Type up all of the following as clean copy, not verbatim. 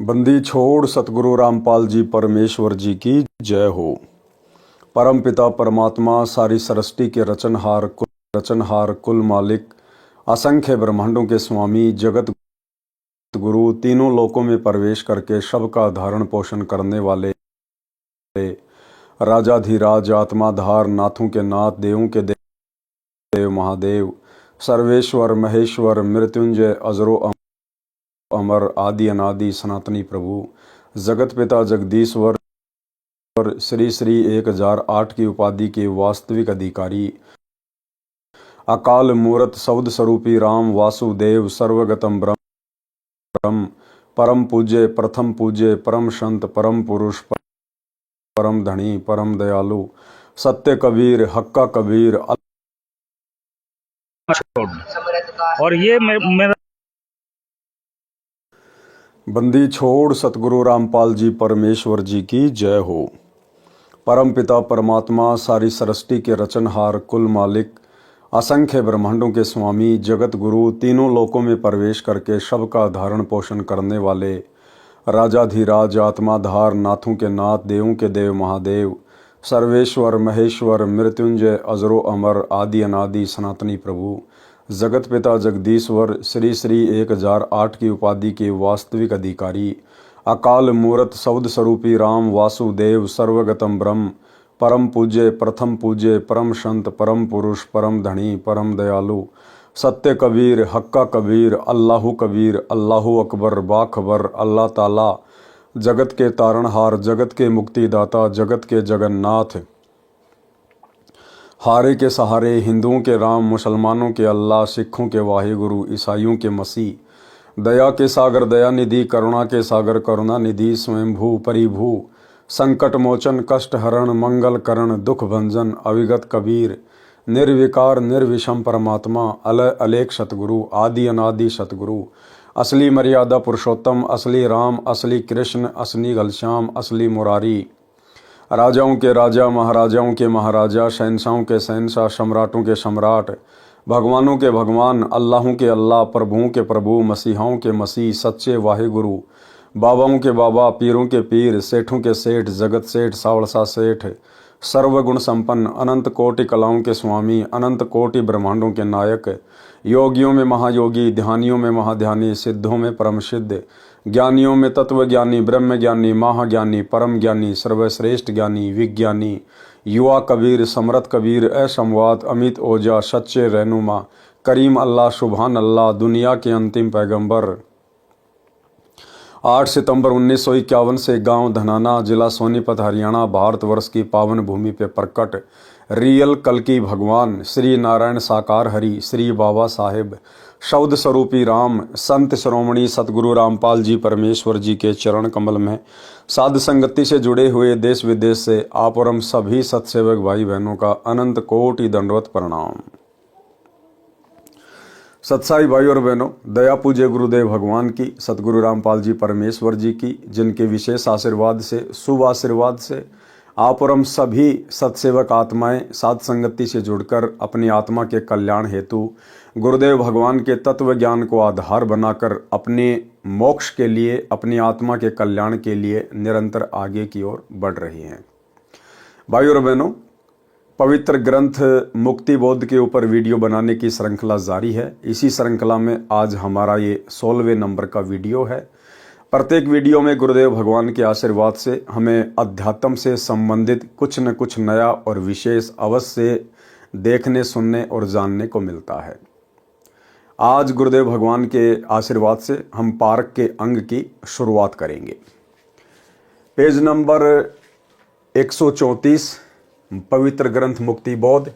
बंदी छोड़ सतगुरु रामपाल जी परमेश्वर जी की जय हो। परम पिता परमात्मा सारी सृष्टि के रचनहार कुल मालिक असंख्य ब्रह्मांडों के स्वामी जगत गुरु तीनों लोकों में प्रवेश करके सबका धारण पोषण करने वाले राजाधिराज आत्माधार नाथों के नाथ देवों के देव महादेव सर्वेश्वर महेश्वर मृत्युंजय अजरो अमर आदि अनादि सनातनी प्रभु जगत पिता जगदीश्वर श्री श्री 1008 की उपाधि के वास्तविक अधिकारी अकाल मूर्त शब्द स्वरूपी राम वासुदेव सर्वगतम ब्रह्म परम पूज्य प्रथम पूज्य परम संत परम पुरुष परम धनी परम दयालु सत्य कबीर हक्का कबीर और ये मेरा बंदी छोड़ सतगुरु रामपाल जी परमेश्वर जी की जय हो। परम पिता परमात्मा सारी सृष्टि के रचनहार कुल मालिक असंख्य ब्रह्मांडों के स्वामी जगत गुरु तीनों लोकों में प्रवेश करके सबका धारण पोषण करने वाले राजाधिराज आत्माधार नाथों के नाथ देवों के देव महादेव सर्वेश्वर महेश्वर मृत्युंजय अजरो अमर आदि अनादि सनातनी प्रभु जगत पिता जगदीश्वर श्री श्री 1008 की उपाधि के वास्तविक अधिकारी अकाल मूर्त शब्द स्वरूपी राम वासुदेव सर्वगतम ब्रह्म परम पूज्य प्रथम पूज्य परम संत परम पुरुष परम धनी परम दयालु सत्य कबीर हक्का कबीर अल्लाहु कबीर अल्लाहु अकबर बाखबर अल्लाह ताला जगत के तारणहार जगत के मुक्तिदाता जगत के जगन्नाथ हारे के सहारे हिंदुओं के राम मुसलमानों के अल्लाह सिखों के वाहिगुरु ईसाइयों के मसीह दया के सागर दया निधि करुणा के सागर करुणा निधि स्वयंभू परिभू संकट मोचन कष्ट हरण मंगल करण दुख भंजन अविगत कबीर निर्विकार निर्विषम परमात्मा अलय अलेख सतगुरु आदि अनादि सतगुरु असली मर्यादा पुरुषोत्तम असली राम असली कृष्ण असली घनश्याम असली मुरारी राजाओं के राजा महाराजाओं के महाराजा शहंशाहों के शहंशाह सम्राटों के सम्राट भगवानों के भगवान अल्लाहों के अल्लाह प्रभुओं के प्रभु मसीहाओं के मसीह सच्चे वाहिगुरु बाबाओं के बाबा पीरों के पीर सेठों के सेठ जगत सेठ सावड़सा सेठ सर्वगुण संपन्न अनंत कोटि कलाओं के स्वामी अनंत कोटि ब्रह्मांडों के नायक योगियों में महायोगी ध्यानियों में महाध्यानी सिद्धों में परम सिद्ध ज्ञानियों में तत्व ज्ञानी ब्रह्म ज्ञानी महाज्ञानी परम ज्ञानी सर्वश्रेष्ठ ज्ञानी विज्ञानी युवा कबीर समरथ कबीर असंवाद अमित ओजा सच्चे रहनुमा करीम अल्लाह सुभान अल्लाह दुनिया के अंतिम पैगंबर 8 सितंबर 1951 से गांव धनाना जिला सोनीपत हरियाणा भारतवर्ष की पावन भूमि पे प्रकट रियल कल्कि भगवान श्री नारायण साकार हरि श्री बाबा साहेब शब्द स्वरूपी राम संत श्रोमणी सतगुरु रामपाल जी परमेश्वर जी के चरण कमल में साध संगति से जुड़े हुए देश विदेश से आप और हम सभी सत्सेवक भाई बहनों का अनंत कोटि दंडवत प्रणाम। सत्साई भाई और बहनों, दया पूज्य गुरुदेव भगवान की सतगुरु रामपाल जी परमेश्वर जी की जिनके विशेष आशीर्वाद से शुभ आशीर्वाद से आप और हम सभी सत्सेवक आत्माएं साध संगति से जुड़कर अपनी आत्मा के कल्याण हेतु गुरुदेव भगवान के तत्व ज्ञान को आधार बनाकर अपने मोक्ष के लिए अपनी आत्मा के कल्याण के लिए निरंतर आगे की ओर बढ़ रही हैं। भाई और बहनों, पवित्र ग्रंथ मुक्ति बोध के ऊपर वीडियो बनाने की श्रृंखला जारी है। इसी श्रृंखला में आज हमारा ये 16वें नंबर का वीडियो है। प्रत्येक वीडियो में गुरुदेव भगवान के आशीर्वाद से हमें अध्यात्म से संबंधित कुछ न कुछ नया और विशेष अवश्य देखने सुनने और जानने को मिलता है। आज गुरुदेव भगवान के आशीर्वाद से हम पारक के अंग की शुरुआत करेंगे। पेज नंबर 134 पवित्र ग्रंथ मुक्ति बोध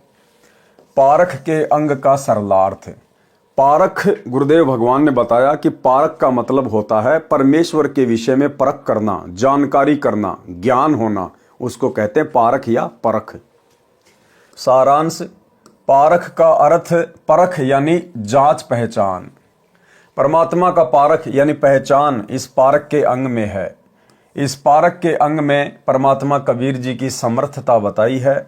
पारख के अंग का सरलार्थ। पारख गुरुदेव भगवान ने बताया कि पारख का मतलब होता है परमेश्वर के विषय में परख करना, जानकारी करना, ज्ञान होना, उसको कहते हैं पारख या परख। सारांश, पारख का अर्थ परख यानी जांच पहचान। परमात्मा का पारख यानी पहचान इस पारख के अंग में है। इस पारक के अंग में परमात्मा कबीर जी की समर्थता बताई है।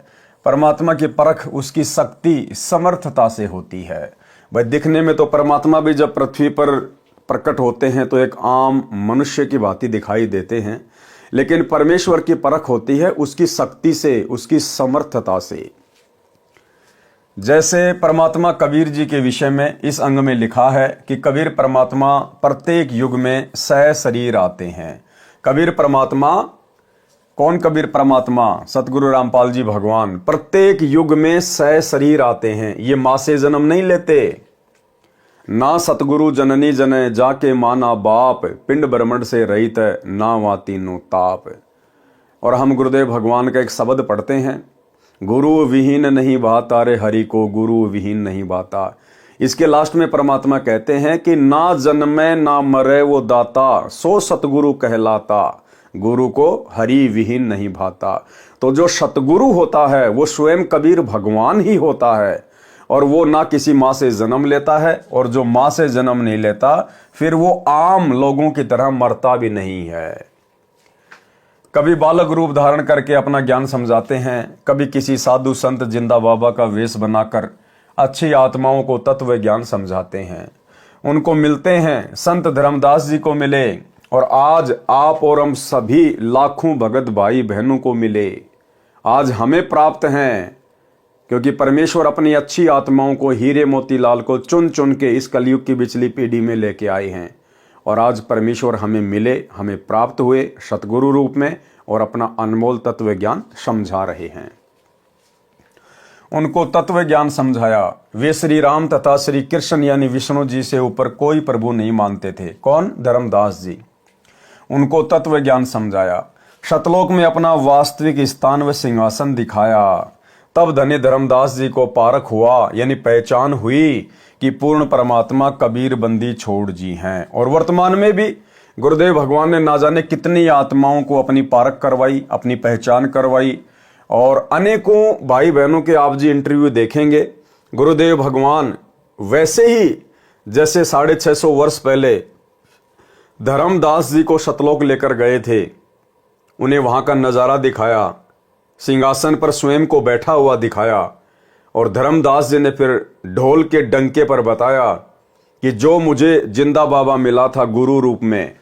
परमात्मा की परख उसकी शक्ति समर्थता से होती है। भाई दिखने में तो परमात्मा भी जब पृथ्वी पर प्रकट होते हैं तो एक आम मनुष्य की भांति दिखाई देते हैं, लेकिन परमेश्वर की परख होती है उसकी शक्ति से, उसकी समर्थता से। जैसे परमात्मा कबीर जी के विषय में इस अंग में लिखा है कि कबीर परमात्मा प्रत्येक युग में सह शरीर आते हैं। कबीर परमात्मा, कौन कबीर परमात्मा? सतगुरु रामपाल जी भगवान प्रत्येक युग में सह शरीर आते हैं। ये माँ से जन्म नहीं लेते। ना सतगुरु जननी जने जाके माना बाप, पिंड ब्रह्मंड से रहित ना वा तीनों ताप। और हम गुरुदेव भगवान का एक शब्द पढ़ते हैं, गुरु विहीन नहीं भाता रे हरि को गुरु विहीन नहीं भाता। इसके लास्ट में परमात्मा कहते हैं कि ना जन्मे ना मरे वो दाता, सो सतगुरु कहलाता, गुरु को हरि विहीन नहीं भाता। तो जो सतगुरु होता है वो स्वयं कबीर भगवान ही होता है, और वो ना किसी माँ से जन्म लेता है, और जो माँ से जन्म नहीं लेता फिर वो आम लोगों की तरह मरता भी नहीं है। कभी बालक रूप धारण करके अपना ज्ञान समझाते हैं, कभी किसी साधु संत जिंदा बाबा का वेश बनाकर अच्छी आत्माओं को तत्व ज्ञान समझाते हैं। उनको मिलते हैं, संत धर्मदास जी को मिले, और आज आप और हम सभी लाखों भगत भाई बहनों को मिले। आज हमें प्राप्त हैं, क्योंकि परमेश्वर अपनी अच्छी आत्माओं को, हीरे मोतीलाल को चुन चुन के इस कलयुग की पिछली पीढ़ी में लेके आए हैं। और आज परमेश्वर हमें मिले, हमें प्राप्त हुए सतगुरु रूप में, और अपना अनमोल तत्व ज्ञान समझा रहे हैं। उनको तत्व ज्ञान समझाया। वे श्री राम तथा श्री कृष्ण यानी विष्णु जी से ऊपर कोई प्रभु नहीं मानते थे। कौन? धर्मदास जी। उनको तत्व ज्ञान समझाया, सतलोक में अपना वास्तविक स्थान व सिंहासन दिखाया। तब धन्य धर्मदास जी को पारख हुआ, यानी पहचान हुई कि पूर्ण परमात्मा कबीर बंदी छोड़ जी हैं। और वर्तमान में भी गुरुदेव भगवान ने ना जाने कितनी आत्माओं को अपनी पारख करवाई, अपनी पहचान करवाई। और अनेकों भाई बहनों के आप जी इंटरव्यू देखेंगे, गुरुदेव भगवान वैसे ही जैसे 650 वर्ष पहले धर्मदास जी को सतलोक लेकर गए थे, उन्हें वहां का नजारा दिखाया, सिंहासन पर स्वयं को बैठा हुआ दिखाया। और धर्मदास जी ने फिर ढोल के डंके पर बताया कि जो मुझे जिंदा बाबा मिला था गुरु रूप में,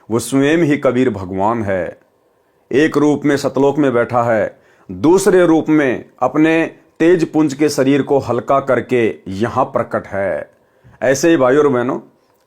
वो स्वयं ही कबीर भगवान है। एक रूप में सतलोक में बैठा है, दूसरे रूप में अपने तेज पुंज के शरीर को हल्का करके यहां प्रकट है। ऐसे ही भाई और बहनों,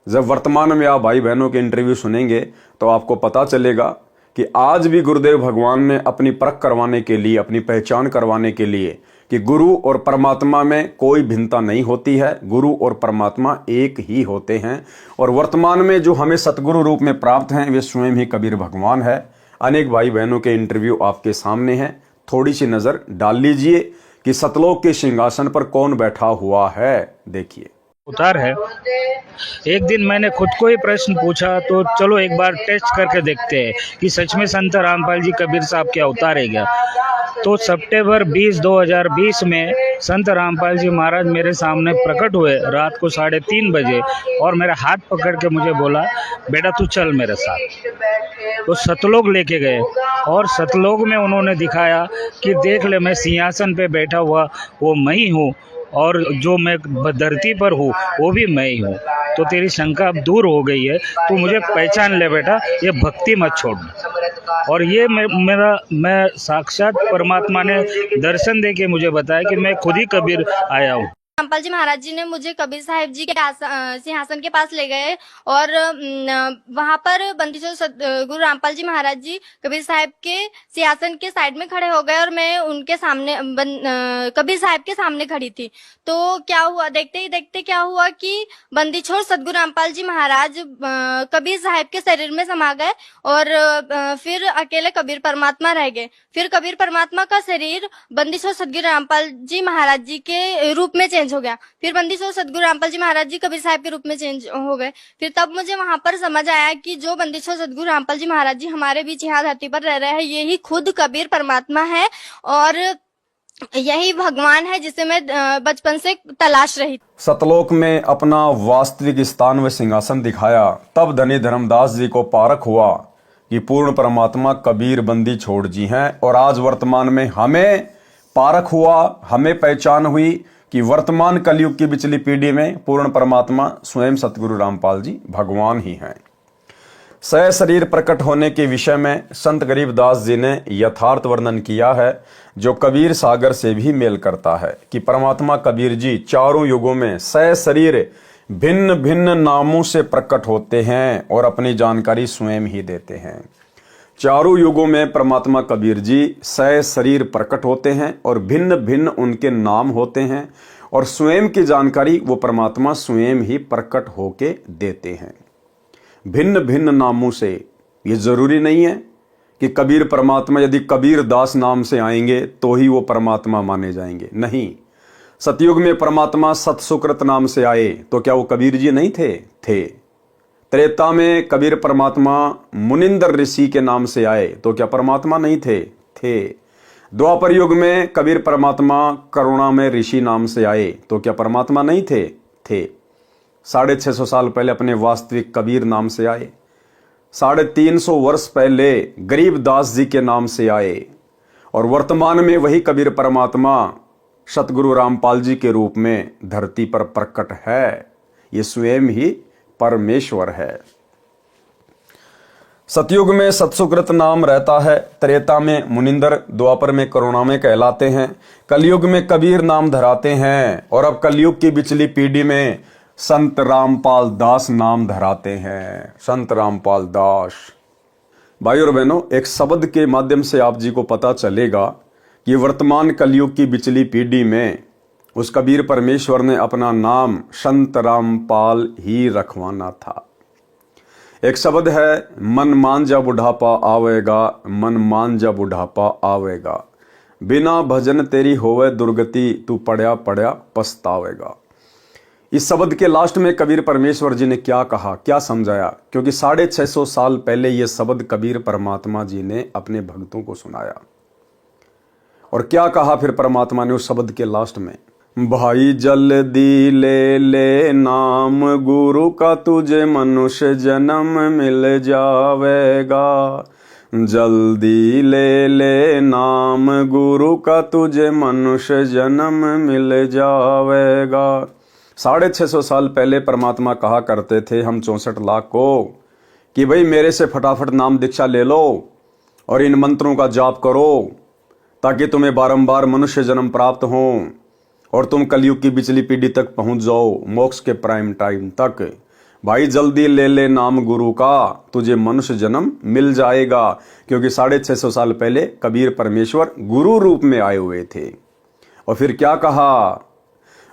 जब वर्तमान में आप भाई बहनों के इंटरव्यू सुनेंगे तो आपको पता चलेगा कि आज भी गुरुदेव भगवान ने अपनी परख करवाने के लिए, अपनी पहचान करवाने के लिए कि गुरु और परमात्मा में कोई भिन्नता नहीं होती है, गुरु और परमात्मा एक ही होते हैं। और वर्तमान में जो हमें सतगुरु रूप में प्राप्त हैं वे स्वयं ही कबीर भगवान है। अनेक भाई बहनों के इंटरव्यू आपके सामने हैं, थोड़ी सी नजर डाल लीजिए कि सतलोक के सिंहासन पर कौन बैठा हुआ है। देखिए, उतार है। एक दिन मैंने खुद को ही प्रश्न पूछा, तो चलो एक बार टेस्ट करके देखते हैं कि सच में संत रामपाल जी कबीर साहब क्या उतारे क्या। तो सितंबर 20, 2020 में संत रामपाल जी महाराज मेरे सामने प्रकट हुए रात को 3:30 बजे, और मेरा हाथ पकड़ के मुझे बोला, बेटा तू चल मेरे साथ। तो सतलोक लेके गए, और सतलोक में उन्होंने दिखाया कि देख ले, मैं सिंहासन पे बैठा हुआ वो मैं ही हूँ, और जो मैं धरती पर हूँ वो भी मैं ही हूँ। तो तेरी शंका अब दूर हो गई है, तू मुझे पहचान ले बेटा, ये भक्ति मत छोड़ना। और ये मैं साक्षात परमात्मा ने दर्शन दे के मुझे बताया कि मैं खुद ही कबीर आया हूँ। रामपाल जी महाराज जी ने मुझे कबीर साहिब जी के सिंहासन के पास ले गए, और वहां पर बंदीछोड़ गुरु रामपाल जी महाराज जी कबीर साहिब के सिंहासन के साइड में खड़े हो गए, और मैं उनके सामने कबीर साहिब के सामने खड़ी थी। तो क्या हुआ, देखते ही देखते क्या हुआ कि बंदीछोड़ सतगुरु रामपाल जी महाराज कबीर साहिब के शरीर में समा गए, और फिर अकेले कबीर परमात्मा रह गए। फिर कबीर परमात्मा का शरीर बंदीछोड़ सतगुरु रामपाल जी महाराज जी के रूप में चेंज हो गया। फिर बंदीछोड़ सतगुरु रामपाल जी महाराज जी कबीर साहिब के रूप में चेंज हो गए। फिर तब मुझे वहां पर समझ आया कि जो बंदीछोड़ सतगुरु रामपाल जी महाराज जी हमारे बीच यहाँ धरती पर रह रहे हैं, ये ही खुद कबीर परमात्मा है, और यही भगवान है जिसे मैं बचपन से तलाश रही। सतलोक में अपना वास्तविक स्थान व सिंहासन दिखाया। तब धनी धर्मदास जी को पारख हुआ कि पूर्ण परमात्मा कबीर बंदी छोड़ जी हैं। और आज वर्तमान में हमें पारख हुआ, हमें पहचान हुई कि वर्तमान कलयुग की पिछली पीढ़ी में पूर्ण परमात्मा स्वयं सतगुरु रामपाल जी भगवान ही हैं। सह शरीर प्रकट होने के विषय में संत गरीबदास जी ने यथार्थ वर्णन किया है, जो कबीर सागर से भी मेल करता है कि परमात्मा कबीर जी चारों युगों में सह शरीर भिन्न भिन्न नामों से प्रकट होते हैं और अपनी जानकारी स्वयं ही देते हैं। चारों युगों में परमात्मा कबीर जी सह शरीर प्रकट होते हैं और भिन्न भिन्न उनके नाम होते हैं और स्वयं की जानकारी वो परमात्मा स्वयं ही प्रकट होके देते हैं भिन्न भिन्न नामों से। ये जरूरी नहीं है कि कबीर परमात्मा यदि कबीर दास नाम से आएंगे तो ही वो परमात्मा माने जाएंगे, नहीं। सतयुग में परमात्मा सतसुकृत नाम से आए तो क्या वो कबीर जी नहीं थे। त्रेता में कबीर परमात्मा मुनिंदर ऋषि के नाम से आए तो क्या परमात्मा नहीं थे। द्वापर युग में कबीर परमात्मा करुणा में ऋषि नाम से आए तो क्या परमात्मा नहीं थे। 650 साल पहले अपने वास्तविक कबीर नाम से आए। 350 वर्ष पहले गरीबदास जी के नाम से आए और वर्तमान में वही कबीर परमात्मा सतगुरु रामपाल जी के रूप में धरती पर प्रकट है। ये स्वयं ही परमेश्वर है। सतयुग में सतसुकृत नाम रहता है, त्रेता में मुनिंदर, द्वापर में करुणा में कहलाते हैं, कलयुग में कबीर नाम धराते हैं और अब कलयुग की पिछली पीढ़ी में संत रामपाल दास नाम धराते हैं। संत रामपाल दास। भाई और बहनों, एक शब्द के माध्यम से आप जी को पता चलेगा कि वर्तमान कलयुग की पिछली पीढ़ी में उस कबीर परमेश्वर ने अपना नाम संत रामपाल ही रखवाना था। एक शब्द है, मन मांझा बुढ़ापा आवेगा, मन मांझा बुढ़ापा आवेगा, बिना भजन तेरी होवे दुर्गति, तू पढ़या पढ़या पछतावेगा। इस शब्द के लास्ट में कबीर परमेश्वर जी ने क्या कहा, क्या समझाया, क्योंकि 650 साल पहले यह शब्द कबीर परमात्मा जी ने अपने भक्तों को सुनाया। और क्या कहा फिर परमात्मा ने उस शब्द के लास्ट में, भाई जल्दी ले ले नाम गुरु का, तुझे मनुष्य जन्म मिल जावेगा। जल्दी ले ले नाम गुरु का, तुझे मनुष्य जन्म मिल जावेगा। 650 साल पहले परमात्मा कहा करते थे हम 64 लाख को कि भाई मेरे से फटाफट नाम दीक्षा ले लो और इन मंत्रों का जाप करो ताकि तुम्हें बारंबार मनुष्य जन्म प्राप्त हो और तुम कलयुग की पिछली पीढ़ी तक पहुंच जाओ, मोक्ष के प्राइम टाइम तक। भाई जल्दी ले ले नाम गुरु का, तुझे मनुष्य जन्म मिल जाएगा। क्योंकि 650 साल पहले कबीर परमेश्वर गुरु रूप में आए हुए थे। और फिर क्या कहा,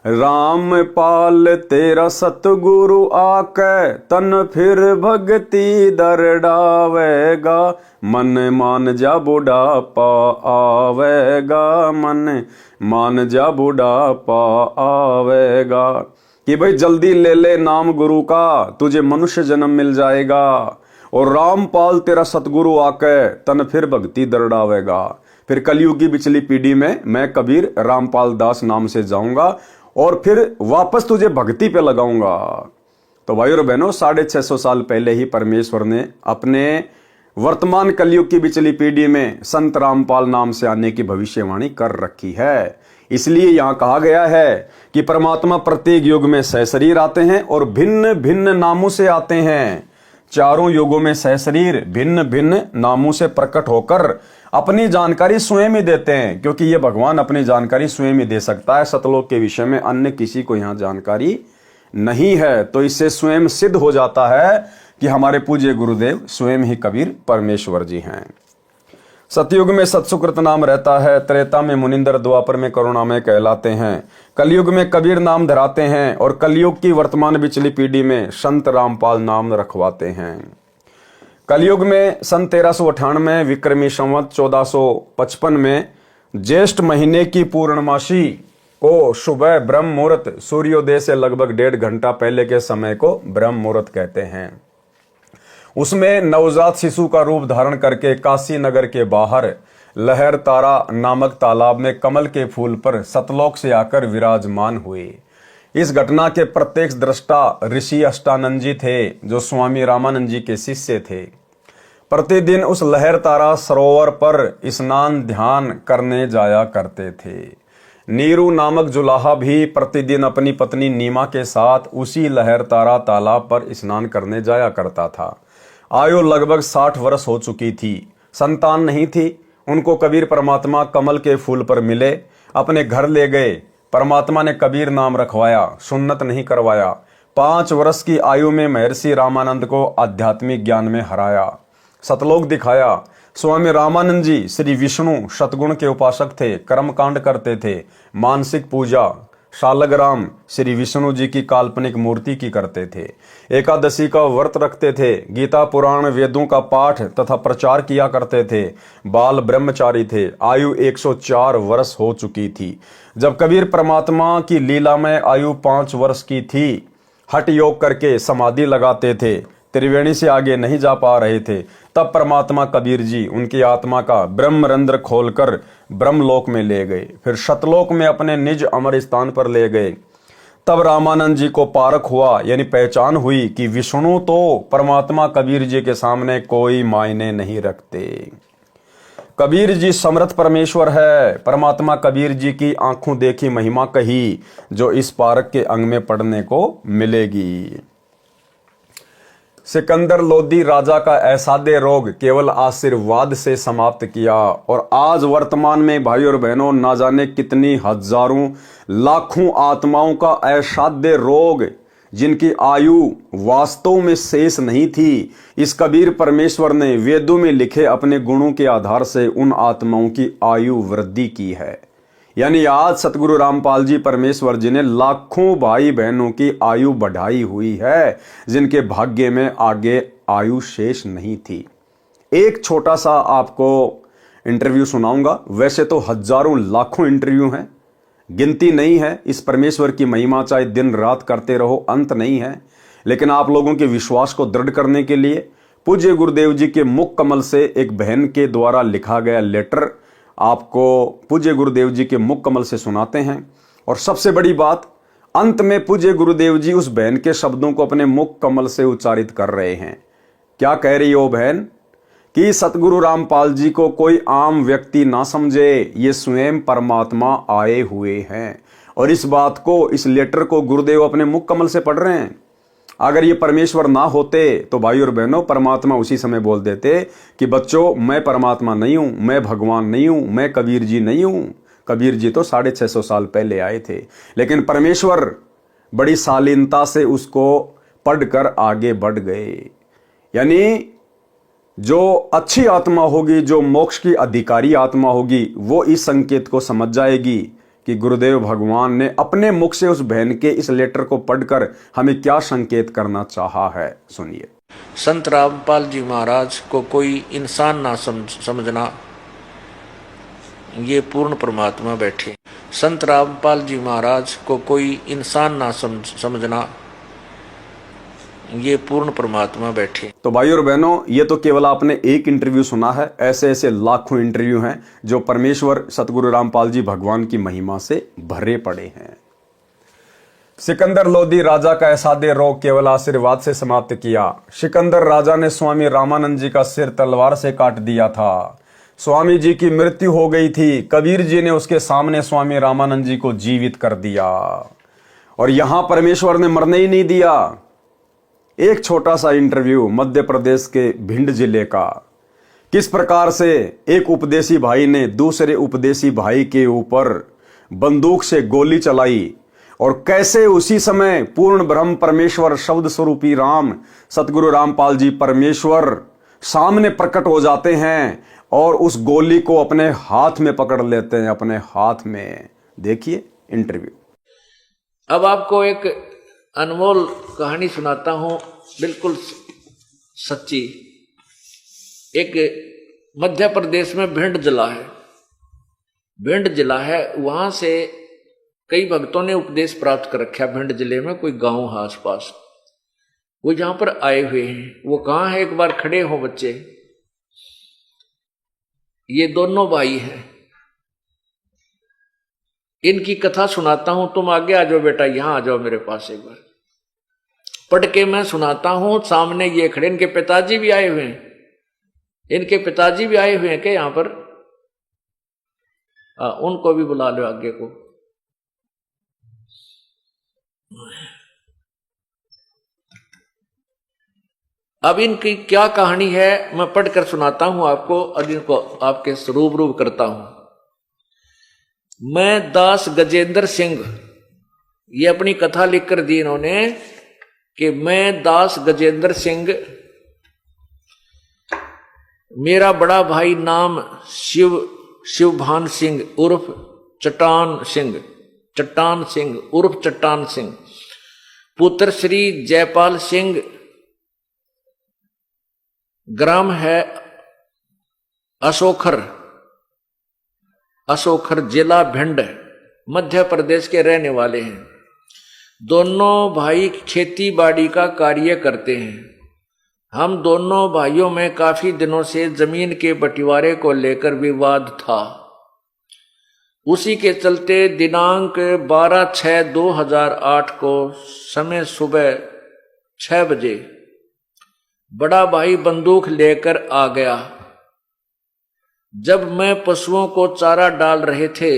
रामपाल तेरा सतगुरु आके, तन फिर भक्ति दर डावेगा, मन मान जा बुढ़ापा आवेगा, मन मान जा बुढ़ापा आवेगा। कि भाई जल्दी ले ले नाम गुरु का, तुझे मनुष्य जन्म मिल जाएगा। और रामपाल तेरा सतगुरु आके, तन फिर भक्ति दर डावेगा। फिर कलयुग की पिछली पीढ़ी में मैं कबीर रामपाल दास नाम से जाऊंगा और फिर वापस तुझे भक्ति पे लगाऊंगा। तो भाई और बहनों, 650 साल पहले ही परमेश्वर ने अपने वर्तमान कलयुग की पिछली पीढ़ी में संत रामपाल नाम से आने की भविष्यवाणी कर रखी है। इसलिए यहां कहा गया है कि परमात्मा प्रत्येक युग में सहशरीर आते हैं और भिन्न भिन्न नामों से आते हैं। चारों युगों में सहशरीर भिन्न भिन्न नामों से प्रकट होकर अपनी जानकारी स्वयं ही देते हैं, क्योंकि ये भगवान अपनी जानकारी स्वयं ही दे सकता है। सतलोक के विषय में अन्य किसी को यहां जानकारी नहीं है। तो इससे स्वयं सिद्ध हो जाता है कि हमारे पूज्य गुरुदेव स्वयं ही कबीर परमेश्वर जी हैं। सतयुग में सतसुकृत नाम रहता है, त्रेता में मुनिंदर, द्वापर में करुणा में कहलाते हैं, कलयुग में कबीर नाम धराते हैं और कलयुग की वर्तमान पिछली पीढ़ी में संत रामपाल नाम रखवाते हैं। कलयुग में सन 1398 विक्रमी संवत 1455 में ज्येष्ठ महीने की पूर्णमासी को सुबह ब्रह्म मुहूर्त, सूर्योदय से लगभग 1.5 घंटा पहले के समय को ब्रह्म मुहूर्त कहते हैं। उसमें नवजात शिशु का रूप धारण करके काशी नगर के बाहर लहर तारा नामक तालाब में कमल के फूल पर सतलोक से आकर विराजमान हुए। इस घटना के प्रत्यक्ष दृष्टा ऋषि अष्टानंद जी थे, जो स्वामी रामानंद जी के शिष्य थे। प्रतिदिन उस लहर तारा सरोवर पर स्नान ध्यान करने जाया करते थे। नीरू नामक जुलाहा भी प्रतिदिन अपनी पत्नी नीमा के साथ उसी लहरतारा तालाब पर स्नान करने जाया करता था। आयु लगभग 60 वर्ष हो चुकी थी। संतान नहीं थी। उनको कबीर परमात्मा कमल के फूल पर मिले, अपने घर ले गए। परमात्मा ने कबीर नाम रखवाया, सुन्नत नहीं करवाया। 5 वर्ष की आयु में महर्षि रामानंद को आध्यात्मिक ज्ञान में हराया, सतलोक दिखाया। स्वामी रामानंद जी श्री विष्णु शतगुण के उपासक थे, कर्मकांड करते थे, मानसिक पूजा शालग्राम श्री विष्णु जी की काल्पनिक मूर्ति की करते थे, एकादशी का व्रत रखते थे, गीता पुराण वेदों का पाठ तथा प्रचार किया करते थे, बाल ब्रह्मचारी थे। आयु 104 वर्ष हो चुकी थी। जब कबीर परमात्मा की लीला में आयु 5 वर्ष की थी, हठ योग करके समाधि लगाते थे, त्रिवेणी से आगे नहीं जा पा रहे थे, तब परमात्मा कबीर जी उनकी आत्मा का ब्रह्मरंध्र खोलकर ब्रह्मलोक में ले गए, फिर शतलोक में अपने निज अमर स्थान पर ले गए। तब रामानंद जी को पारख हुआ, यानी पहचान हुई कि विष्णु तो परमात्मा कबीर जी के सामने कोई मायने नहीं रखते। कबीर जी समर्थ परमेश्वर है। परमात्मा कबीर जी की आंखों देखी महिमा कही, जो इस पारक के अंग में पढ़ने को मिलेगी। सिकंदर लोदी राजा का असाध्य रोग केवल आशीर्वाद से समाप्त किया, और आज वर्तमान में भाई और बहनों, ना जाने कितनी हजारों लाखों आत्माओं का असाध्य रोग, जिनकी आयु वास्तव में शेष नहीं थी, इस कबीर परमेश्वर ने वेदों में लिखे अपने गुणों के आधार से उन आत्माओं की आयु वृद्धि की है। यानी आज सतगुरु रामपाल जी परमेश्वर जी ने लाखों भाई बहनों की आयु बढ़ाई हुई है, जिनके भाग्य में आगे आयु शेष नहीं थी। एक छोटा सा आपको इंटरव्यू सुनाऊंगा। वैसे तो हजारों लाखों इंटरव्यू हैं, गिनती नहीं है। इस परमेश्वर की महिमा चाहे दिन रात करते रहो, अंत नहीं है। लेकिन आप लोगों के विश्वास को दृढ़ करने के लिए पूज्य गुरुदेव जी के मुख कमल से एक बहन के द्वारा लिखा गया लेटर आपको पूज्य गुरुदेव जी के मुख कमल से सुनाते हैं। और सबसे बड़ी बात, अंत में पूज्य गुरुदेव जी उस बहन के शब्दों को अपने मुख कमल से उच्चारित कर रहे हैं। क्या कह रही हो बहन? कि सतगुरु रामपाल जी को कोई आम व्यक्ति ना समझे, ये स्वयं परमात्मा आए हुए हैं। और इस बात को, इस लेटर को गुरुदेव अपने मुख कमल से पढ़ रहे हैं। अगर ये परमेश्वर ना होते तो भाई और बहनों, परमात्मा उसी समय बोल देते कि बच्चों, मैं परमात्मा नहीं हूं, मैं भगवान नहीं हूं, मैं कबीर जी नहीं हूं। कबीर जी तो 650 साल पहले आए थे। लेकिन परमेश्वर बड़ी शालीनता से उसको पढ़कर आगे बढ़ गए। यानी जो अच्छी आत्मा होगी, जो मोक्ष की अधिकारी आत्मा होगी, वो इस संकेत को समझ जाएगी कि गुरुदेव भगवान ने अपने मुख से उस बहन के इस लेटर को पढ़कर हमें क्या संकेत करना चाहा है। सुनिए। संत रामपाल जी महाराज को कोई इंसान ना समझना, ये पूर्ण परमात्मा बैठे। संत रामपाल जी महाराज को कोई इंसान ना समझना, ये पूर्ण परमात्मा बैठे। तो भाई और बहनों, ये तो केवल आपने एक इंटरव्यू सुना है। ऐसे ऐसे लाखों इंटरव्यू हैं जो परमेश्वर सतगुरु रामपाल जी भगवान की महिमा से भरे पड़े हैं। सिकंदर लोदी राजा का असाध्य रोग केवल आशीर्वाद से समाप्त किया। सिकंदर राजा ने स्वामी रामानंद जी का सिर तलवार से काट दिया था। स्वामी जी की मृत्यु हो गई थी। कबीर जी ने उसके सामने स्वामी रामानंद जी को जीवित कर दिया, और यहां परमेश्वर ने मरने ही नहीं दिया। एक छोटा सा इंटरव्यू मध्य प्रदेश के भिंड जिले का, किस प्रकार से एक उपदेशी भाई ने दूसरे उपदेशी भाई के ऊपर बंदूक से गोली चलाई, और कैसे उसी समय पूर्ण ब्रह्म परमेश्वर शब्द स्वरूपी राम सतगुरु रामपाल जी परमेश्वर सामने प्रकट हो जाते हैं और उस गोली को अपने हाथ में पकड़ लेते हैं, अपने हाथ में। देखिए इंटरव्यू। अब आपको एक अनमोल कहानी सुनाता हूं, बिल्कुल सच्ची। एक मध्य प्रदेश में भिंड जिला है, भिंड जिला है, वहां से कई भक्तों ने उपदेश प्राप्त कर रखा। भिंड जिले में कोई गांव है आसपास, वो यहां पर आए हुए हैं। वो कहां है, एक बार खड़े हो बच्चे। ये दोनों भाई हैं, इनकी कथा सुनाता हूं। तुम आगे आ जाओ बेटा, यहां आ जाओ मेरे पास एक बार। पढ़ के मैं सुनाता हूं। सामने ये खड़े, इनके पिताजी भी आए हुए हैं। इनके पिताजी भी आए हुए हैं क्या यहां पर? उनको भी बुला लो आगे को। अब इनकी क्या कहानी है मैं पढ़कर सुनाता हूं आपको और इनको आपके रूबरू करता हूं। मैं दास गजेंद्र सिंह, ये अपनी कथा लिखकर दी इन्होंने कि मैं दास गजेंद्र सिंह, मेरा बड़ा भाई नाम शिवभान सिंह उर्फ चट्टान सिंह उर्फ चट्टान सिंह, पुत्र श्री जयपाल सिंह, ग्राम है असोखर जिला भिंड, मध्य प्रदेश के रहने वाले हैं। दोनों भाई खेती बाड़ी का कार्य करते हैं। हम दोनों भाइयों में काफी दिनों से जमीन के बंटवारे को लेकर विवाद था। उसी के चलते दिनांक 12/6/2008 को समय सुबह 6 बजे बड़ा भाई बंदूक लेकर आ गया। जब मैं पशुओं को चारा डाल रहे थे,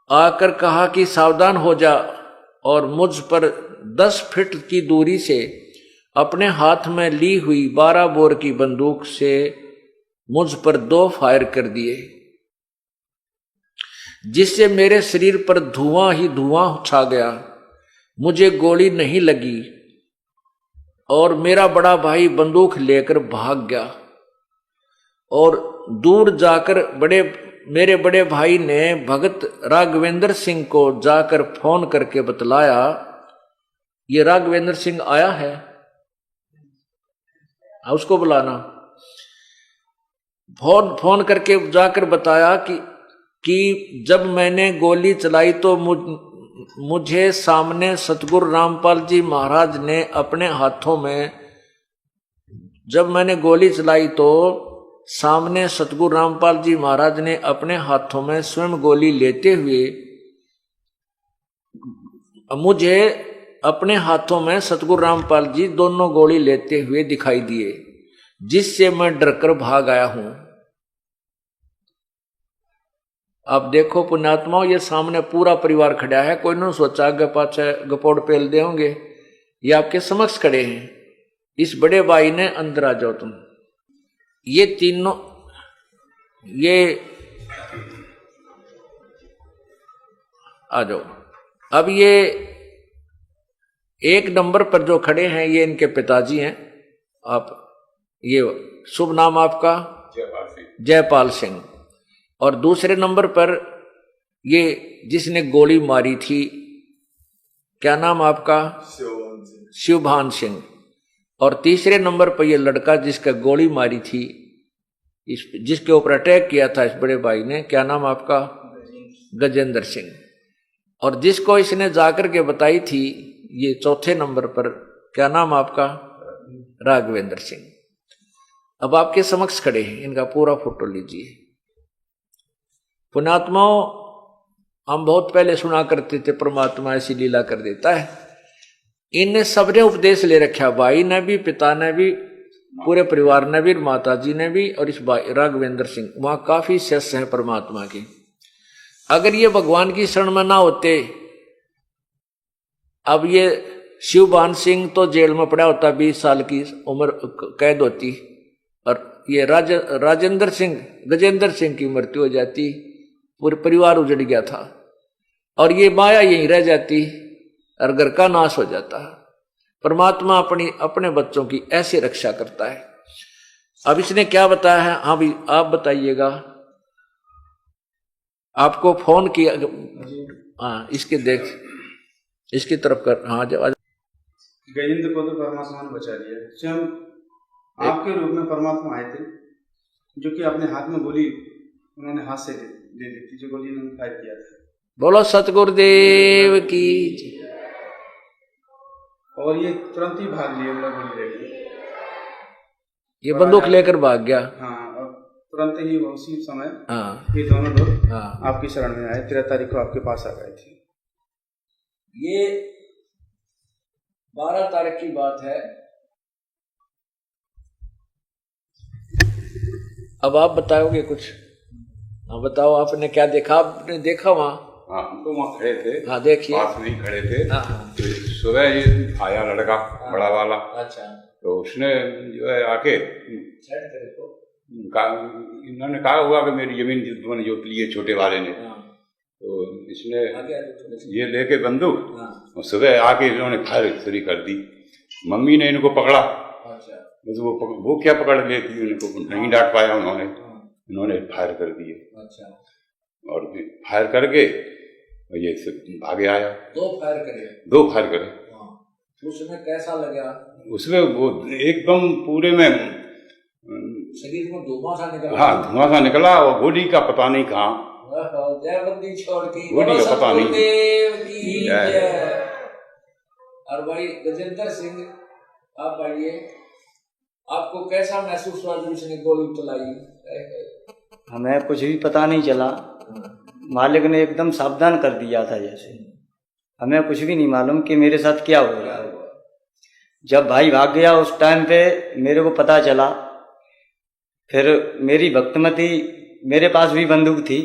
आकर कहा कि सावधान हो जा, और मुझ पर 10 फीट की दूरी से अपने हाथ में ली हुई 12 बोर की बंदूक से मुझ पर 2 फायर कर दिए, जिससे मेरे शरीर पर धुआं ही धुआं छा गया। मुझे गोली नहीं लगी और मेरा बड़ा भाई बंदूक लेकर भाग गया। और दूर जाकर मेरे बड़े भाई ने भगत राघवेंद्र सिंह को जाकर फोन करके बतलाया। ये राघवेंद्र सिंह आया है, उसको बुलाना। फोन करके जाकर बताया कि जब मैंने गोली चलाई तो मुझे सामने सतगुरु रामपाल जी महाराज ने अपने हाथों में, जब मैंने गोली चलाई तो सामने सतगुरु रामपाल जी महाराज ने अपने हाथों में स्वयं गोली लेते हुए, मुझे अपने हाथों में सतगुरु रामपाल जी दोनों गोली लेते हुए दिखाई दिए, जिससे मैं डरकर भाग आया हूं। अब देखो पुण्यात्माओं, ये सामने पूरा परिवार खड़ा है, कोई नहीं सोचा आगे पाछे गपोड़ पेल दे होंगे, ये आपके समक्ष खड़े हैं। इस बड़े भाई ने अंदर आ जाओ तुम, ये तीनों, ये आ जाओ। अब ये 1 नंबर पर जो खड़े हैं ये इनके पिताजी हैं। आप ये शुभ नाम आपका? जयपाल सिंह। और दूसरे नंबर पर ये जिसने गोली मारी थी, क्या नाम आपका? शिवभान सिंह। और तीसरे नंबर पर यह लड़का जिसका गोली मारी थी, जिसके ऊपर अटैक किया था इस बड़े भाई ने, क्या नाम आपका? गजेंद्र सिंह। और जिसको इसने जाकर के बताई थी ये चौथे नंबर पर, क्या नाम आपका? राघवेंद्र सिंह। अब आपके समक्ष खड़े हैं, इनका पूरा फोटो लीजिए। पुण्यात्माओं, हम बहुत पहले सुना करते थे परमात्मा ऐसी लीला कर देता है। इनने सबने उपदेश ले रखा, भाई ने भी, पिता ने भी, पूरे परिवार ने भी, माता जी ने भी, और इस भाई राघवेंद्र सिंह। वहां काफी शिष्य हैं परमात्मा के। अगर ये भगवान की शरण में ना होते, अब ये शिवभान सिंह तो जेल में पड़ा होता, 20 साल की उम्र कैद होती, और ये गजेंद्र सिंह की मृत्यु हो जाती, पूरे परिवार उजड़ गया था, और ये माया यहीं रह जाती और घर का नाश हो जाता है। परमात्मा अपने बच्चों की ऐसे रक्षा करता है। अब इसने क्या बताया है? हाँ भी आप बताइएगा। आपको फोन किया? हाँ, इसकी तरफ कर। हाँ, जब गजेंद्र को तो परमात्मा ने बचा लिया, स्वयं आपके रूप में परमात्मा आए थे, जो कि अपने हाथ में गोली उन्होंने हाथ से दे दी थी, जो गोली उन्होंने फायर किया था। बोलो सतगुरुदेव की। और ये तुरंत ही भाग लिए, गोली लेके ये बंदूक लेकर भाग गया। हाँ, और तुरंत ही उसी समय हाँ, ये दोनों लोग हाँ, आपकी शरण में आए। 13 तारीख को आपके पास आ गए थे। ये 12 तारीख की बात है। अब आप बताओगे कुछ? हाँ, बताओ, आपने क्या देखा? आपने देखा वहां? हाँ, हम तो वहाँ खड़े थे। हाँ देखिए, पास में ही खड़े थे। हाँ। तो सुबह ये आया लड़का बड़ा वाला, अच्छा, तो उसने जो है आके इन्होंने कहा होगा कि मेरी जमीन तुमने जो ली है छोटे वाले ने, तो इसने ये लेके बंदूक और सुबह आके इन्होंने फायर शुरू कर दी। मम्मी ने इनको पकड़ा, तो वो क्या पकड़ लेती, उनको नहीं डांट पाया इन्होंने फायर कर दिए। और फायर करके ये भागे आया। दो फायर करे। उसमें कैसा लगा? उसमें वो एकदम पूरे में शरीर में धुआं सा निकला। हाँ, धुआं सा निकला और गोली का पता नहीं कहाँ, जयबंदी छोड़ की गोली का पता नहीं। और भाई गजेंद्र सिंह, आप आइए, आपको कैसा महसूस हुआ जब उसने गोली चलाई? हमें कुछ भी पता नहीं चला, मालिक ने एकदम सावधान कर दिया था जैसे, हमें कुछ भी नहीं मालूम कि मेरे साथ क्या हो रहा है। जब भाई भाग गया उस टाइम पे मेरे को पता चला, फिर मेरी भक्तमती, मेरे पास भी बंदूक थी,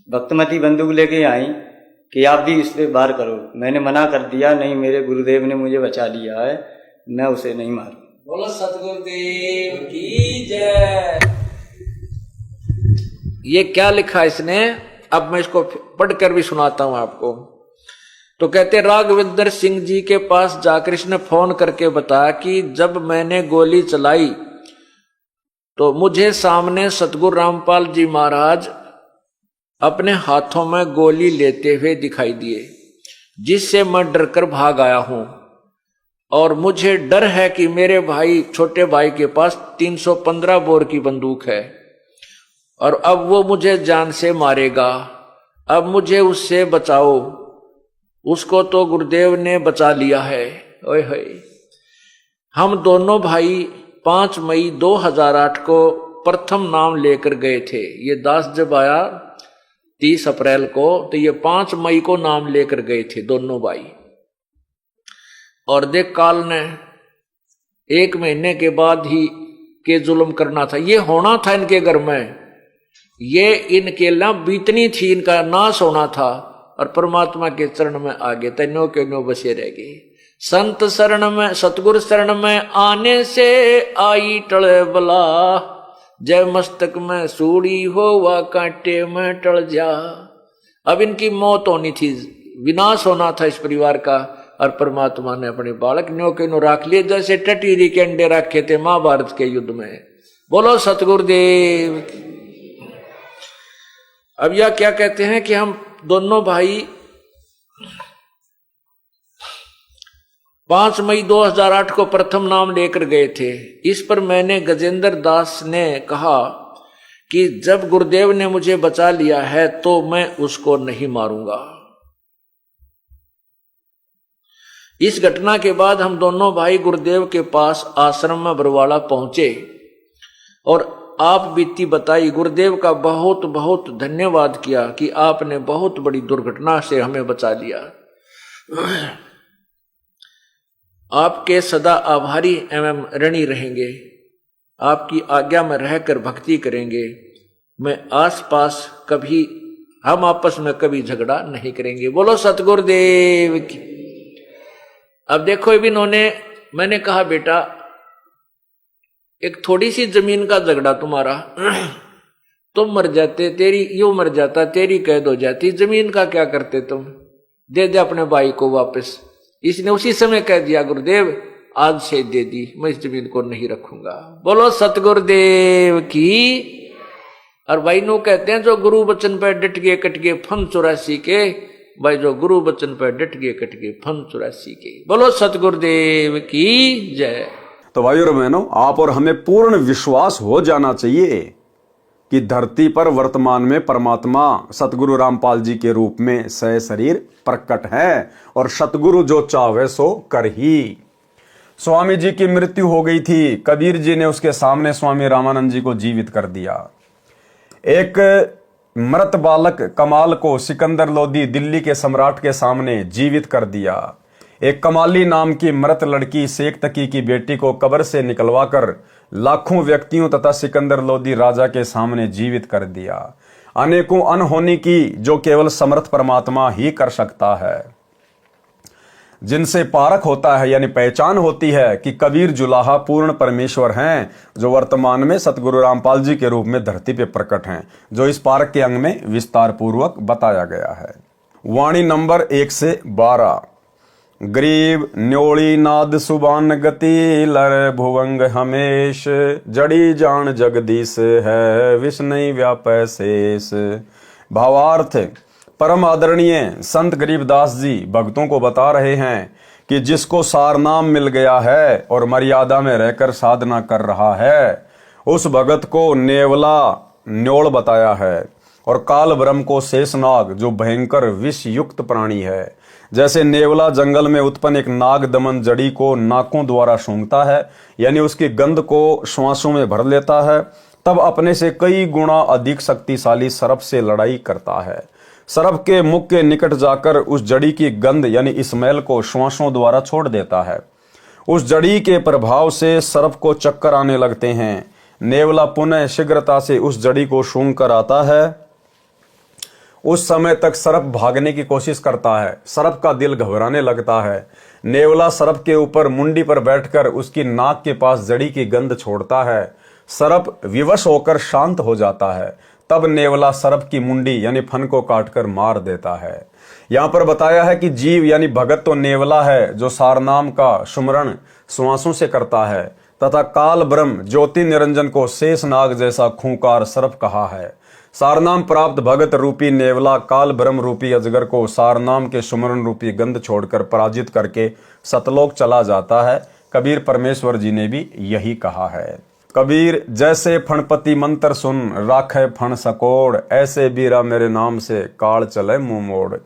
भक्तमती बंदूक लेके आई कि आप भी इस पे वार करो। मैंने मना कर दिया, नहीं, मेरे गुरुदेव ने मुझे बचा लिया है, मैं उसे नहीं मारूं। बोलो सतगुरुदेव की जय। ये क्या लिखा इसने, अब मैं इसको पढ़कर भी सुनाता हूं आपको। तो कहते राघवेंद्र सिंह जी के पास जाकर इसने फोन करके बताया कि जब मैंने गोली चलाई तो मुझे सामने सतगुरु रामपाल जी महाराज अपने हाथों में गोली लेते हुए दिखाई दिए, जिससे मैं डरकर भाग आया हूं। और मुझे डर है कि मेरे भाई, छोटे भाई के पास 315 बोर की बंदूक है और अब वो मुझे जान से मारेगा। अब मुझे उससे बचाओ। उसको तो गुरुदेव ने बचा लिया है। ओए होए। हम दोनों भाई 5 मई 2008 को प्रथम नाम लेकर गए थे। ये दास जब आया 30 अप्रैल को, तो ये 5 मई को नाम लेकर गए थे दोनों भाई। और देख, काल ने 1 महीने के बाद ही के जुल्म करना था, ये होना था इनके घर में, ये इनके ला बीतनी थी, इनका नाश होना था। और परमात्मा के चरण में आ गए, तैनो के नो बसे रह गए। संत शरण में, सतगुरु शरण में आने से आई टले बला, जय मस्तक में सूड़ी हो वा कांटे में टल जा। अब इनकी मौत होनी थी, विनाश होना था इस परिवार का, और परमात्मा ने अपने बालक न्यो के नो राख लिए, जैसे टटीरी के अंडे रखे थे महाभारत के युद्ध में। बोलो सतगुरुदेव। अब यह क्या कहते हैं कि हम दोनों भाई 5 मई 2008 को प्रथम नाम लेकर गए थे। इस पर मैंने गजेंद्र दास ने कहा कि जब गुरुदेव ने मुझे बचा लिया है तो मैं उसको नहीं मारूंगा। इस घटना के बाद हम दोनों भाई गुरुदेव के पास आश्रम में बरवाड़ा पहुंचे और आप बीती बताई। गुरुदेव का बहुत बहुत धन्यवाद किया कि आपने बहुत बड़ी दुर्घटना से हमें बचा लिया। आपके सदा आभारी एवं ऋणी रहेंगे। आपकी आज्ञा में रहकर भक्ति करेंगे। मैं आसपास कभी, हम आपस में कभी झगड़ा नहीं करेंगे। बोलो सतगुरुदेव की। अब देखो इन्होंने, मैंने कहा बेटा एक थोड़ी सी जमीन का झगड़ा तुम्हारा, तुम मर जाते, तेरी यूं मर जाता, तेरी कैद हो जाती, जमीन का क्या करते तुम, दे दे अपने भाई को वापस। इसने उसी समय कह दिया गुरुदेव आज से दे दी, मैं इस जमीन को नहीं रखूंगा। बोलो सतगुरुदेव की। और भाई नो कहते हैं जो गुरु वचन पर डट गए कट गए फन 84 के, भाई जो गुरु वचन पर डट गए कट गए फन 84 के। बोलो सतगुरुदेव की जय। तो भाइयों और बहनों, आप और हमें पूर्ण विश्वास हो जाना चाहिए कि धरती पर वर्तमान में परमात्मा सतगुरु रामपाल जी के रूप में सह शरीर प्रकट है और सतगुरु जो चाहे सो कर ही। स्वामी जी की मृत्यु हो गई थी, कबीर जी ने उसके सामने स्वामी रामानंद जी को जीवित कर दिया। एक मृत बालक कमाल को सिकंदर लोदी दिल्ली के सम्राट के सामने जीवित कर दिया। एक कमाली नाम की मृत लड़की शेख तकी की बेटी को कब्र से निकलवाकर लाखों व्यक्तियों तथा सिकंदर लोदी राजा के सामने जीवित कर दिया। अनेकों अनहोनी की जो केवल समर्थ परमात्मा ही कर सकता है, जिनसे पारख होता है यानी पहचान होती है कि कबीर जुलाहा पूर्ण परमेश्वर हैं, जो वर्तमान में सतगुरु रामपाल जी के रूप में धरती पे प्रकट हैं, जो इस पारक के अंग में विस्तार पूर्वक बताया गया है। वाणी नंबर 1 से 12। गरीब न्योली नाद सुबान गति लर भुवंग हमेश, जड़ी जान जगदीश है विष्णु व्यापै शेष। भावार्थ, परम आदरणीय संत गरीबदास जी भक्तों को बता रहे हैं कि जिसको सारनाम मिल गया है और मर्यादा में रहकर साधना कर रहा है, उस भगत को नेवला न्योल बताया है और काल ब्रह्म को शेषनाग, जो भयंकर विष युक्त प्राणी है। जैसे नेवला जंगल में उत्पन्न एक नाग दमन जड़ी को नाकों द्वारा सूंघता है, यानी उसकी गंध को श्वासों में भर लेता है, तब अपने से कई गुना अधिक शक्तिशाली सर्प से लड़ाई करता है। सर्प के मुख के निकट जाकर उस जड़ी की गंध यानी स्मेल को श्वासों द्वारा छोड़ देता है। उस जड़ी के प्रभाव से सर्प को चक्कर आने लगते हैं। नेवला पुनः शीघ्रता से उस जड़ी को सूंघ कर आता है। उस समय तक सर्प भागने की कोशिश करता है। सर्प का दिल घबराने लगता है। नेवला सर्प के ऊपर मुंडी पर बैठकर उसकी नाक के पास जड़ी की गंध छोड़ता है। सर्प विवश होकर शांत हो जाता है। तब नेवला सर्प की मुंडी यानी फन को काटकर मार देता है। यहाँ पर बताया है कि जीव यानी भगत तो नेवला है, जो सारनाम का सुमरण श्वासों से करता है, तथा काल ब्रह्म ज्योति निरंजन को शेषनाग जैसा खूंखार सर्प कहा है। सारनाम प्राप्त भगत रूपी नेवला काल ब्रह्म रूपी अजगर को सारनाम के सुमरण रूपी गंध छोड़कर पराजित करके सतलोक चला जाता है। कबीर परमेश्वर जी ने भी यही कहा है। कबीर जैसे फणपति मंत्र सुन राखे फण सकोड़, ऐसे बीरा मेरे नाम से काल चले मुंह मोड़।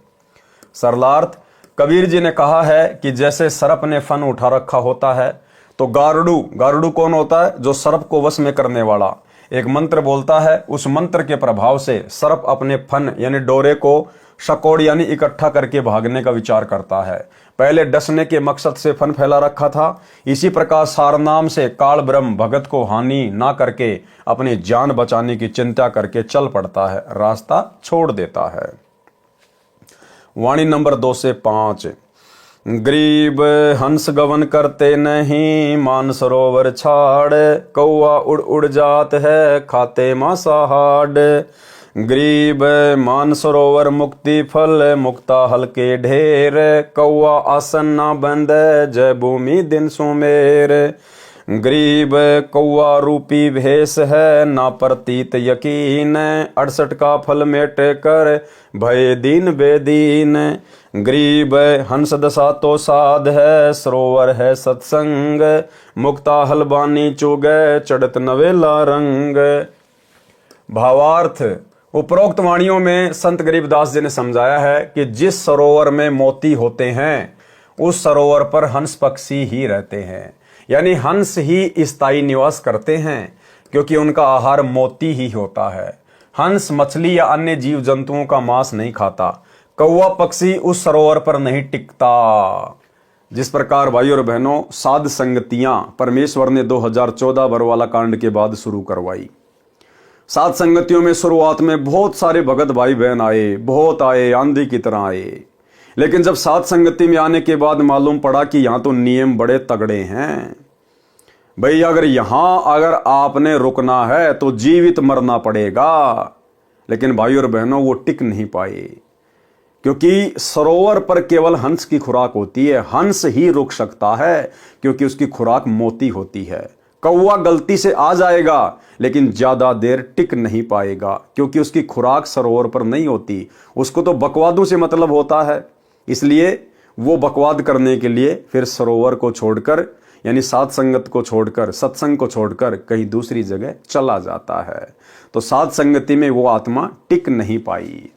सरलार्थ, कबीर जी ने कहा है कि जैसे सर्प ने फन उठा रखा होता है, तो गारुडू कौन होता है? जो सर्प को वश में करने वाला एक मंत्र बोलता है। उस मंत्र के प्रभाव से सर्प अपने फन यानी डोरे को शकोड़ यानी इकट्ठा करके भागने का विचार करता है। पहले डसने के मकसद से फन फैला रखा था। इसी प्रकार सारनाम से काल ब्रह्म भगत को हानि ना करके अपनी जान बचाने की चिंता करके चल पड़ता है, रास्ता छोड़ देता है। वाणी नंबर 2 से 5। गरीब हंस गवन करते नहीं, मान सरोवर छाड़, कौआ उड़ उड़ जात है खाते मांसाहार। गरीब मान सरोवर मुक्ति फल, मुक्ता हल्के ढेर, कौआ आसन ना बंद जय भूमि दिन सुमेर। गरीब कौआ रूपी भेष है ना प्रतीत यकीन, 68 का फल मेट कर भय दीन बेदीन। गरीब हंस दशा तो साध है, सरोवर है सत्संग, मुक्ता हलबानी चुगे चढ़त नवेला रंग। भावार्थ, उपरोक्त वाणियों में संत गरीबदास जी ने समझाया है कि जिस सरोवर में मोती होते हैं, उस सरोवर पर हंस पक्षी ही रहते हैं, यानी हंस ही स्थायी निवास करते हैं, क्योंकि उनका आहार मोती ही होता है। हंस मछली या अन्य जीव जंतुओं का मांस नहीं खाता। कौवा पक्षी उस सरोवर पर नहीं टिकता। जिस प्रकार भाई और बहनों साध संगतियां परमेश्वर ने 2014 बरवाला कांड के बाद शुरू करवाई। साध संगतियों में शुरुआत में बहुत सारे भगत भाई बहन आए, बहुत आए, आंधी की तरह आए। लेकिन जब साध संगति में आने के बाद मालूम पड़ा कि यहाँ तो नियम बड़े तगड़े हैं भाई। अगर आपने रुकना है तो जीवित मरना पड़ेगा। लेकिन भाई और बहनों वो टिक नहीं पाए, क्योंकि सरोवर पर केवल हंस की खुराक होती है। हंस ही रुक सकता है, क्योंकि उसकी खुराक मोती होती है। कौवा गलती से आ जाएगा, लेकिन ज्यादा देर टिक नहीं पाएगा, क्योंकि उसकी खुराक सरोवर पर नहीं होती। उसको तो बकवादों से मतलब होता है, इसलिए वो बकवाद करने के लिए फिर सरोवर को छोड़कर यानी साध संगत को छोड़कर, सत्संग को छोड़कर कहीं दूसरी जगह चला जाता है। तो साध संगति में वो आत्मा टिक नहीं पाई।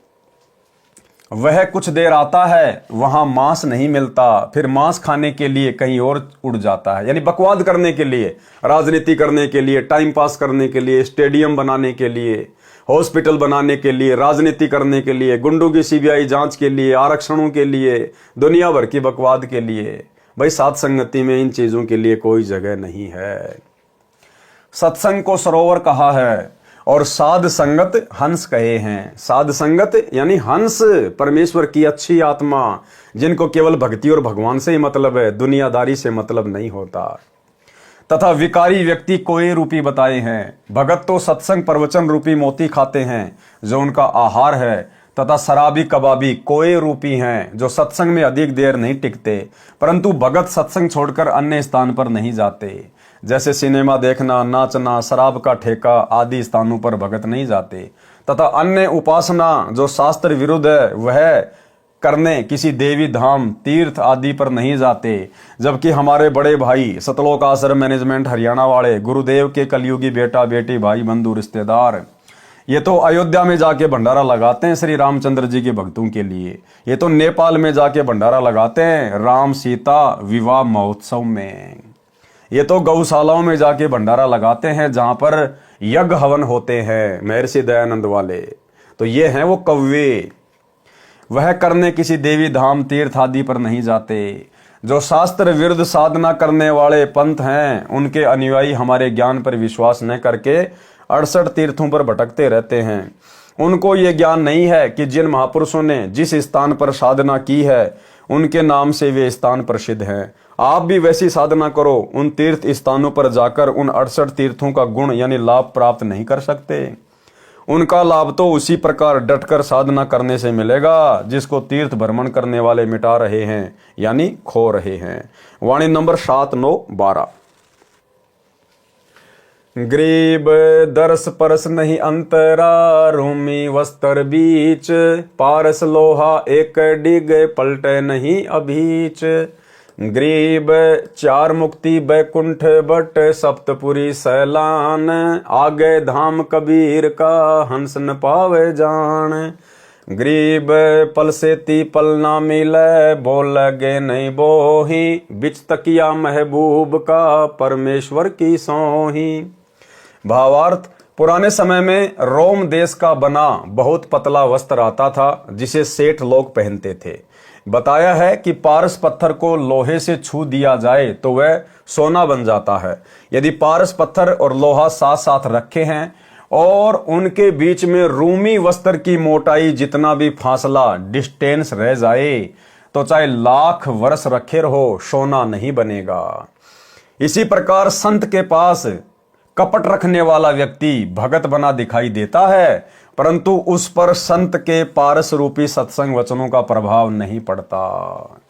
वह कुछ देर आता है, वहां मांस नहीं मिलता, फिर मांस खाने के लिए कहीं और उड़ जाता है, यानी बकवाद करने के लिए, राजनीति करने के लिए, टाइम पास करने के लिए, स्टेडियम बनाने के लिए, हॉस्पिटल बनाने के लिए, राजनीति करने के लिए, गुंडों की सीबीआई जांच के लिए, आरक्षणों के लिए, दुनिया भर की बकवाद के लिए। भाई साध संगति में इन चीजों के लिए कोई जगह नहीं है। सत्संग को सरोवर कहा है और साध संगत हंस कहे हैं। साध संगत यानी हंस, परमेश्वर की अच्छी आत्मा, जिनको केवल भक्ति और भगवान से ही मतलब है, दुनियादारी से मतलब नहीं होता। तथा विकारी व्यक्ति कोए रूपी बताए हैं। भगत तो सत्संग प्रवचन रूपी मोती खाते हैं जो उनका आहार है, तथा शराबी कबाबी कोए रूपी हैं जो सत्संग में अधिक देर नहीं टिकते, परंतु भगत सत्संग छोड़कर अन्य स्थान पर नहीं जाते। जैसे सिनेमा देखना, नाचना, शराब का ठेका आदि स्थानों पर भगत नहीं जाते। तथा अन्य उपासना जो शास्त्र विरुद्ध है वह करने किसी देवी धाम, तीर्थ आदि पर नहीं जाते। जबकि हमारे बड़े भाई सतलोक आश्रम मैनेजमेंट हरियाणा वाले गुरुदेव के कलयुगी बेटा बेटी, भाई बंधु रिश्तेदार, ये तो अयोध्या में जाके भंडारा लगाते हैं श्री रामचंद्र जी के भक्तों के लिए। ये तो नेपाल में जाके भंडारा लगाते हैं राम सीता विवाह महोत्सव में। ये तो गौशालाओं में जाके भंडारा लगाते हैं जहां पर यज्ञ हवन होते हैं, महर्षि दयानंद वाले। तो ये हैं वो कव्वे। वह करने किसी देवी धाम, तीर्थ आदि पर नहीं जाते। जो शास्त्र विरुद्ध साधना करने वाले पंथ हैं, उनके अनुयायी हमारे ज्ञान पर विश्वास न करके 68 तीर्थों पर भटकते रहते हैं। उनको ये ज्ञान नहीं है कि जिन महापुरुषों ने जिस स्थान पर साधना की है उनके नाम से वे स्थान प्रसिद्ध हैं। आप भी वैसी साधना करो, उन तीर्थ स्थानों पर जाकर उन 68 तीर्थों का गुण यानी लाभ प्राप्त नहीं कर सकते। उनका लाभ तो उसी प्रकार डटकर साधना करने से मिलेगा जिसको तीर्थ भ्रमण करने वाले मिटा रहे हैं यानी खो रहे हैं। वाणी नंबर 7, 9, 12। गरीब दरस परस नहीं अंतरा, रूमी वस्त्र बीच, पारस लोहा एक डिग पलटे नहीं अभीच। गरीब चार मुक्ति बैकुंठ बट, सप्तपुरी सैलान, आगे धाम कबीर का हंस न पावे जान। गरीब पल से ती पल ना मिले, बोल लगे नहीं बोही, बिच तकिया महबूब का परमेश्वर की सोही। भावार्थ, पुराने समय में रोम देश का बना बहुत पतला वस्त्र आता था जिसे सेठ लोग पहनते थे। बताया है कि पारस पत्थर को लोहे से छू दिया जाए तो वह सोना बन जाता है। यदि पारस पत्थर और लोहा साथ साथ रखे हैं और उनके बीच में रूमी वस्त्र की मोटाई जितना भी फासला, डिस्टेंस रह जाए तो चाहे लाख वर्ष रखे रहो, सोना नहीं बनेगा। इसी प्रकार संत के पास कपट रखने वाला व्यक्ति भगत बना दिखाई देता है, परंतु उस पर संत के पारस रूपी सत्संग वचनों का प्रभाव नहीं पड़ता।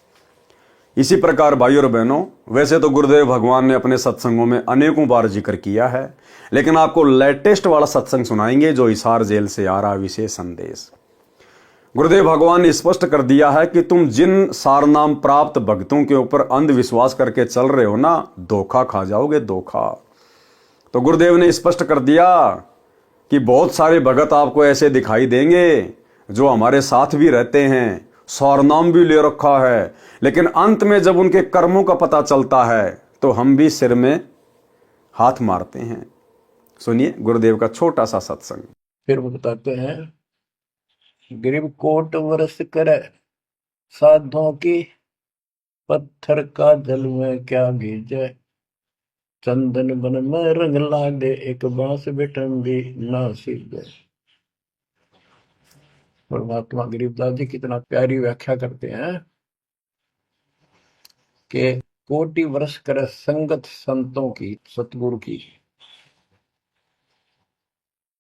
इसी प्रकार भाइयों और बहनों, वैसे तो गुरुदेव भगवान ने अपने सत्संगों में अनेकों बार जिक्र किया है, लेकिन आपको लेटेस्ट वाला सत्संग सुनाएंगे जो हिसार जेल से आ रहा विशेष संदेश। गुरुदेव भगवान ने स्पष्ट कर दिया है कि तुम जिन सारनाम प्राप्त भक्तों के ऊपर अंधविश्वास करके चल रहे हो ना, धोखा खा जाओगे, धोखा। तो गुरुदेव ने स्पष्ट कर दिया कि बहुत सारे भगत आपको ऐसे दिखाई देंगे जो हमारे साथ भी रहते हैं, सारनाम भी ले रखा है, लेकिन अंत में जब उनके कर्मों का पता चलता है तो हम भी सिर में हाथ मारते हैं। सुनिए गुरुदेव का छोटा सा सत्संग। फिर वो बताते हैं, गरीब कोट वर्ष करे साधों की, पत्थर का जल में क्या भीजे, चंदन बन में रंग लागे, एक बांस बिठन भी ना सीधे। परमात्मा गरीबदास जी कितना प्यारी व्याख्या करते हैं कि कोटि वर्ष करे संगत संतों की, सतगुरु की,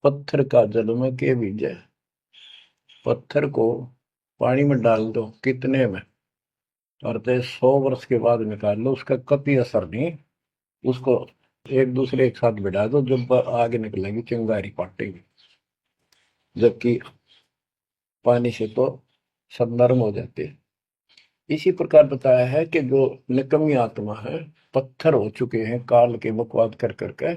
पत्थर का जल में के बीजे। पत्थर को पानी में डाल दो कितने में, और 100 वर्ष के बाद निकाल लो, उसका कभी असर नहीं। उसको एक दूसरे के साथ बिठा दो, जब आगे निकलेगी चिंगारी पाटेगी, जबकि पानी से तो सब नरम हो जाते हैं। इसी प्रकार बताया है कि जो निकम्मी आत्मा है, पत्थर हो चुके हैं काल के बकवाद कर करके,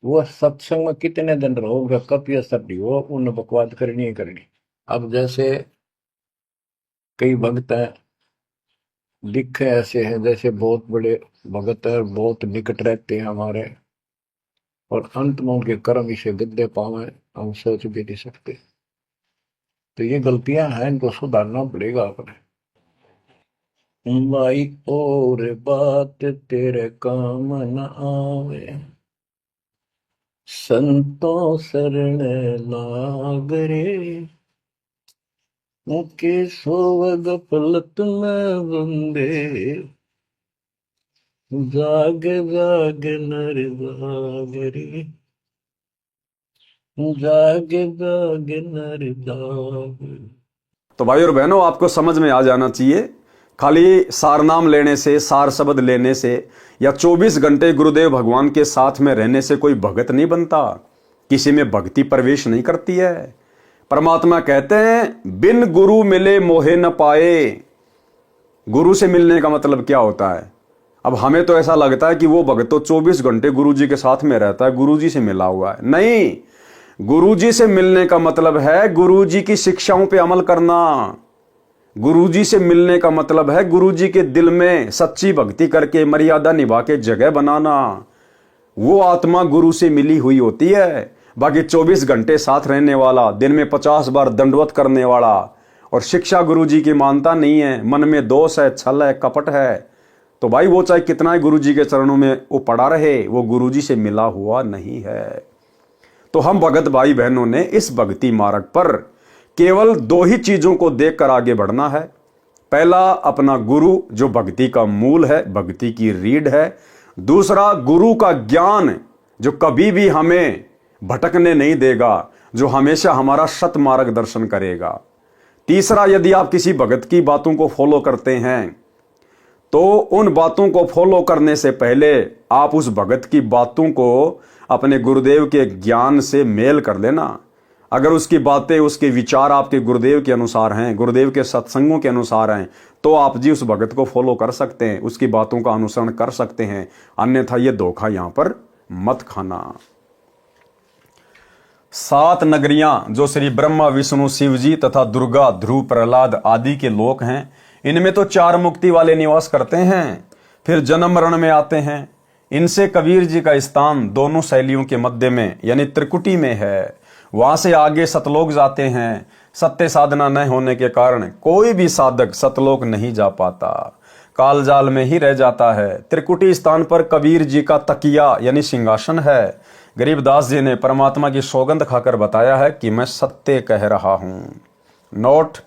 वो सत्संग में कितने दिन रहो, उनका कभी असर नहीं हो, उन बकवाद करनी ही करनी। अब जैसे कई भक्त हैं, दिखे ऐसे हैं जैसे बहुत बड़े भगत है, बहुत निकट रहते हैं हमारे, और अंत में उनके कर्म इसे गद्दे पावे, हम सोच भी नहीं सकते। तो ये गलतियां हैं, इनको सुधारना पड़ेगा अपने। भाई और बात तेरे काम न आवे, संतों शरण लाग रे, मुके सोवग पलत में बंदे, जाग जाग नर जाग रे, जाग जाग नर जाग। तो भाई और बहनों, आपको समझ में आ जाना चाहिए, खाली सार नाम लेने से, सार शब्द लेने से या 24 घंटे गुरुदेव भगवान के साथ में रहने से कोई भगत नहीं बनता, किसी में भक्ति प्रवेश नहीं करती है। परमात्मा कहते हैं बिन गुरु मिले मोहे न पाए। गुरु से मिलने का मतलब क्या होता है? अब हमें तो ऐसा लगता है कि वो भगत तो 24 घंटे गुरु जी के साथ में रहता है, गुरु जी से मिला हुआ है। नहीं, गुरुजी से मिलने का मतलब है गुरुजी की शिक्षाओं पे अमल करना। गुरुजी से मिलने का मतलब है गुरुजी के दिल में सच्ची भक्ति करके मर्यादा निभा के जगह बनाना। वो आत्मा गुरु से मिली हुई होती है। बाकी 24 घंटे साथ रहने वाला, दिन में 50 बार दंडवत करने वाला और शिक्षा गुरुजी की मानता नहीं है, मन में दोष है, छल है, कपट है, तो भाई वो चाहे कितना ही गुरुजी के चरणों में वो पड़ा रहे, वो गुरुजी से मिला हुआ नहीं है। तो हम भगत भाई बहनों ने इस भक्ति मार्ग पर केवल 2 ही चीजों को देखकर आगे बढ़ना है। पहला, अपना गुरु जो भक्ति का मूल है, भक्ति की रीढ़ है। दूसरा, गुरु का ज्ञान जो कभी भी हमें भटकने नहीं देगा, जो हमेशा हमारा सत मार्गदर्शन करेगा। तीसरा, यदि आप किसी भगत की बातों को फॉलो करते हैं तो उन बातों को फॉलो करने से पहले आप उस भगत की बातों को अपने गुरुदेव के ज्ञान से मेल कर लेना। अगर उसकी बातें, उसके विचार आपके गुरुदेव के अनुसार हैं, गुरुदेव के सत्संगों के अनुसार हैं, तो आप जी उस भगत को फॉलो कर सकते हैं, उसकी बातों का अनुसरण कर सकते हैं। अन्यथा ये धोखा यहां पर मत खाना। 7 नगरियां जो श्री ब्रह्मा, विष्णु, शिव जी तथा दुर्गा, ध्रुव, प्रहलाद आदि के लोक हैं, इनमें तो 4 मुक्ति वाले निवास करते हैं, फिर जन्म मरण में आते हैं। इनसे कबीर जी का स्थान दोनों शैलियों के मध्य में यानी त्रिकुटी में है। वहां से आगे सतलोक जाते हैं। सत्य साधना न होने के कारण कोई भी साधक सतलोक नहीं जा पाता, कालजाल में ही रह जाता है। त्रिकुटी स्थान पर कबीर जी का तकिया यानी सिंहासन है। गरीबदास जी ने परमात्मा की सौगंध खाकर बताया है कि मैं सत्य कह रहा हूं। नोट,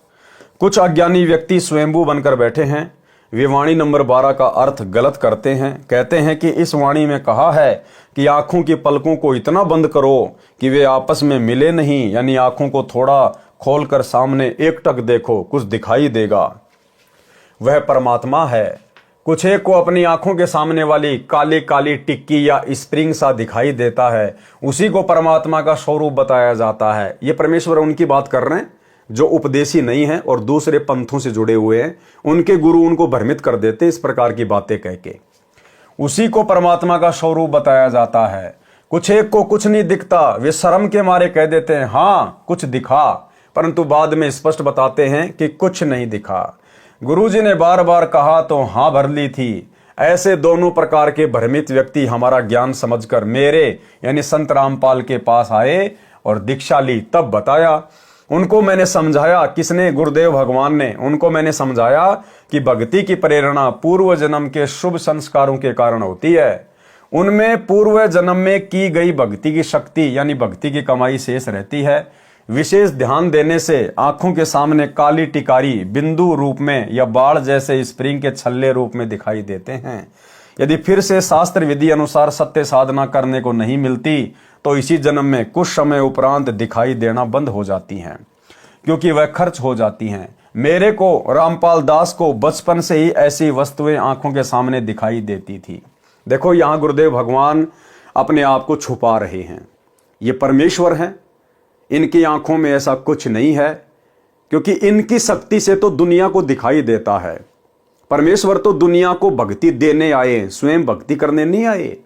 कुछ अज्ञानी व्यक्ति स्वयंभू बनकर बैठे हैं। वे वाणी नंबर 12 का अर्थ गलत करते हैं। कहते हैं कि इस वाणी में कहा है कि आंखों की पलकों को इतना बंद करो कि वे आपस में मिले नहीं, यानी आंखों को थोड़ा खोलकर सामने एकटक देखो, कुछ दिखाई देगा। वह परमात्मा है। कुछ एक को अपनी आंखों के सामने वाली काली काली टिक्की या स्प्रिंग सा दिखाई देता है, उसी को परमात्मा का स्वरूप बताया जाता है। ये परमेश्वर उनकी बात कर रहे हैं जो उपदेशी नहीं है और दूसरे पंथों से जुड़े हुए हैं। उनके गुरु उनको भ्रमित कर देते इस प्रकार की बातें कह के। उसी को परमात्मा का स्वरूप बताया जाता है। कुछ एक को कुछ नहीं दिखता, वे शर्म के मारे कह देते हैं हाँ कुछ दिखा, परंतु बाद में स्पष्ट बताते हैं कि कुछ नहीं दिखा। गुरुजी ने बार बार कहा तो हाँ भर ली थी। ऐसे दोनों प्रकार के भ्रमित व्यक्ति हमारा ज्ञान समझकर मेरे यानी संत रामपाल के पास आए और दीक्षा ली। तब बताया उनको, मैंने समझाया। किसने? गुरुदेव भगवान ने। उनको मैंने समझाया कि भक्ति की प्रेरणा पूर्व जन्म के शुभ संस्कारों के कारण होती है। उनमें पूर्व जन्म में की गई भक्ति की शक्ति यानी भक्ति की कमाई शेष रहती है। विशेष ध्यान देने से आंखों के सामने काली टिकारी बिंदु रूप में या बाढ़ जैसे स्प्रिंग के छल्ले रूप में दिखाई देते हैं। यदि फिर से शास्त्र विधि अनुसार सत्य साधना करने को नहीं मिलती तो इसी जन्म में कुछ समय उपरांत दिखाई देना बंद हो जाती हैं, क्योंकि वह खर्च हो जाती हैं। मेरे को, रामपाल दास को बचपन से ही ऐसी वस्तुएं आंखों के सामने दिखाई देती थी। देखो यहां गुरुदेव भगवान अपने आप को छुपा रहे हैं। ये परमेश्वर हैं, इनकी आंखों में ऐसा कुछ नहीं है, क्योंकि इनकी शक्ति से तो दुनिया को दिखाई देता है। परमेश्वर तो दुनिया को भक्ति देने आए, स्वयं भक्ति करने नहीं आए।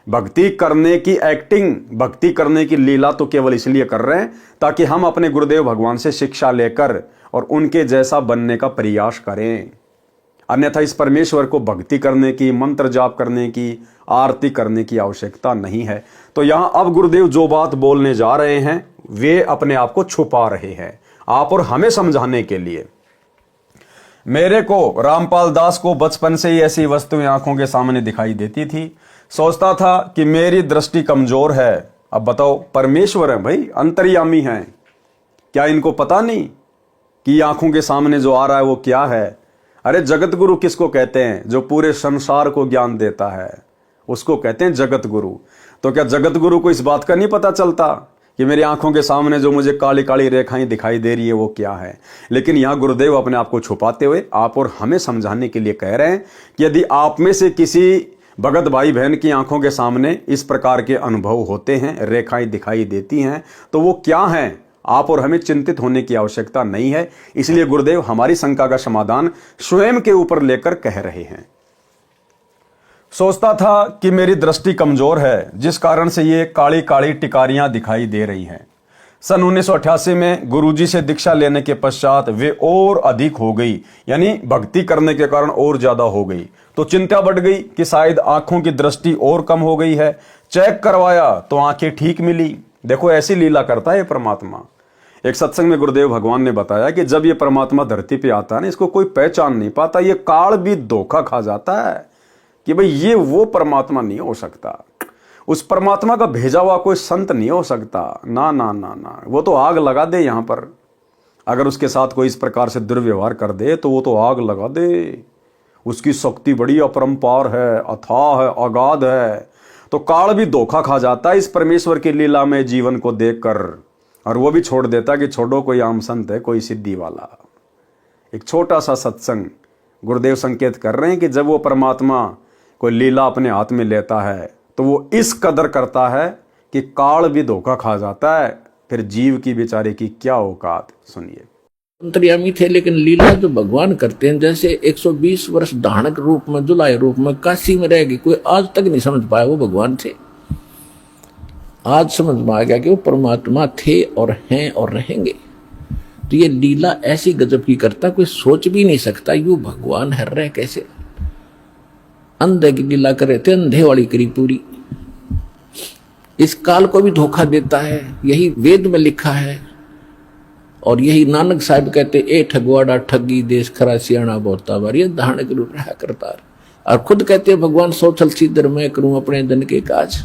भक्ति करने की एक्टिंग, भक्ति करने की लीला तो केवल इसलिए कर रहे हैं ताकि हम अपने गुरुदेव भगवान से शिक्षा लेकर और उनके जैसा बनने का प्रयास करें। अन्यथा इस परमेश्वर को भक्ति करने की, मंत्र जाप करने की, आरती करने की आवश्यकता नहीं है। तो यहां अब गुरुदेव जो बात बोलने जा रहे हैं वे अपने आप को छुपा रहे हैं आप और हमें समझाने के लिए। मेरे को, रामपाल दास को बचपन से ही ऐसी वस्तुएं आंखों के सामने दिखाई देती थी। सोचता था कि मेरी दृष्टि कमजोर है, अब बताओ, परमेश्वर है भाई, अंतर्यामी हैं, क्या इनको पता नहीं कि आंखों के सामने जो आ रहा है वो क्या है? अरे जगत गुरु किसको कहते हैं? जो पूरे संसार को ज्ञान देता है उसको कहते हैं जगत गुरु। तो क्या जगत गुरु को इस बात का नहीं पता चलता कि मेरी आंखों के सामने जो मुझे काली काली रेखाएं दिखाई दे रही है वो क्या है? लेकिन यहां गुरुदेव अपने आप को छुपाते हुए आप और हमें समझाने के लिए कह रहे हैं कि यदि आप में से किसी भगत भाई बहन की आंखों के सामने इस प्रकार के अनुभव होते हैं, रेखाएं दिखाई देती हैं, तो वो क्या हैं? आप और हमें चिंतित होने की आवश्यकता नहीं है। इसलिए गुरुदेव हमारी शंका का समाधान स्वयं के ऊपर लेकर कह रहे हैं। सोचता था कि मेरी दृष्टि कमजोर है, जिस कारण से ये काली काली टिकारियां दिखाई दे रही हैं। सन 1988 में गुरुजी से दीक्षा लेने के पश्चात वे और अधिक हो गई, यानी भक्ति करने के कारण और ज्यादा हो गई। तो चिंता बढ़ गई कि शायद आंखों की दृष्टि और कम हो गई है। चेक करवाया तो आंखें ठीक मिली। देखो ऐसी लीला करता है परमात्मा। एक सत्संग में गुरुदेव भगवान ने बताया कि जब ये परमात्मा धरती पे आता है ना, इसको कोई पहचान नहीं पाता। ये काल भी धोखा खा जाता है कि भाई ये वो परमात्मा नहीं हो सकता, उस परमात्मा का भेजा हुआ कोई संत नहीं हो सकता। ना ना ना ना, वो तो आग लगा दे यहाँ पर। अगर उसके साथ कोई इस प्रकार से दुर्व्यवहार कर दे तो वो तो आग लगा दे। उसकी शक्ति बड़ी अपरंपार है, अथाह है, अगाध है। तो काल भी धोखा खा जाता है इस परमेश्वर की लीला में जीवन को देखकर, और वो भी छोड़ देता कि छोड़ो कोई आम संत है, कोई सिद्धि वाला। एक छोटा सा सत्संग गुरुदेव संकेत कर रहे हैं कि जब वो परमात्मा कोई लीला अपने हाथ में लेता है तो वो इस कदर करता है कि काल भी धोखा खा जाता है। फिर जीव की बेचारे की क्या औकात, सुनिए। अंतर्यामी थे, लेकिन लीला जो भगवान करते हैं, जैसे 120 वर्ष धानक रूप में, जुलाय रूप में काशी में रह गए, कोई आज तक नहीं समझ पाया वो भगवान थे। आज समझ में आ गया कि वो परमात्मा थे और हैं और रहेंगे। तो ये लीला ऐसी गजब की करता, कोई सोच भी नहीं सकता यू भगवान है रहे कैसे। अंधे की लीला करे थे, अंधे वाली करी पूरी। इस काल को भी धोखा देता है, यही वेद में लिखा है। और यही नानक साहब कहते, ए ठगवाड़ा ठगी देश खरा सियाणा बोता बार, ये धानक रूप रहा करता। और खुद कहते भगवान सोचल सीधर मैं करूं अपने धन के काज।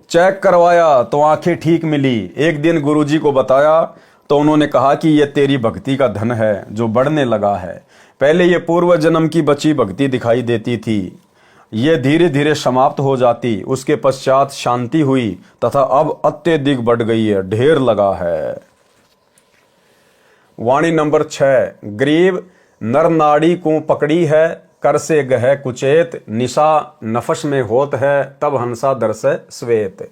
चेक करवाया तो आंखें ठीक मिली। एक दिन गुरुजी को बताया तो उन्होंने कहा कि ये तेरी भक्ति का धन है जो बढ़ने लगा है। पहले ये पूर्व जन्म की बची भक्ति दिखाई देती थी, ये धीरे धीरे समाप्त हो जाती, उसके पश्चात शांति हुई तथा अब अत्यधिक बढ़ गई है, ढेर लगा है। वाणी नंबर 6। गरीब नर नाड़ी को पकड़ी है, कर से गह कुचेत, निशा नफस में होत है, तब हंसा दर से श्वेत।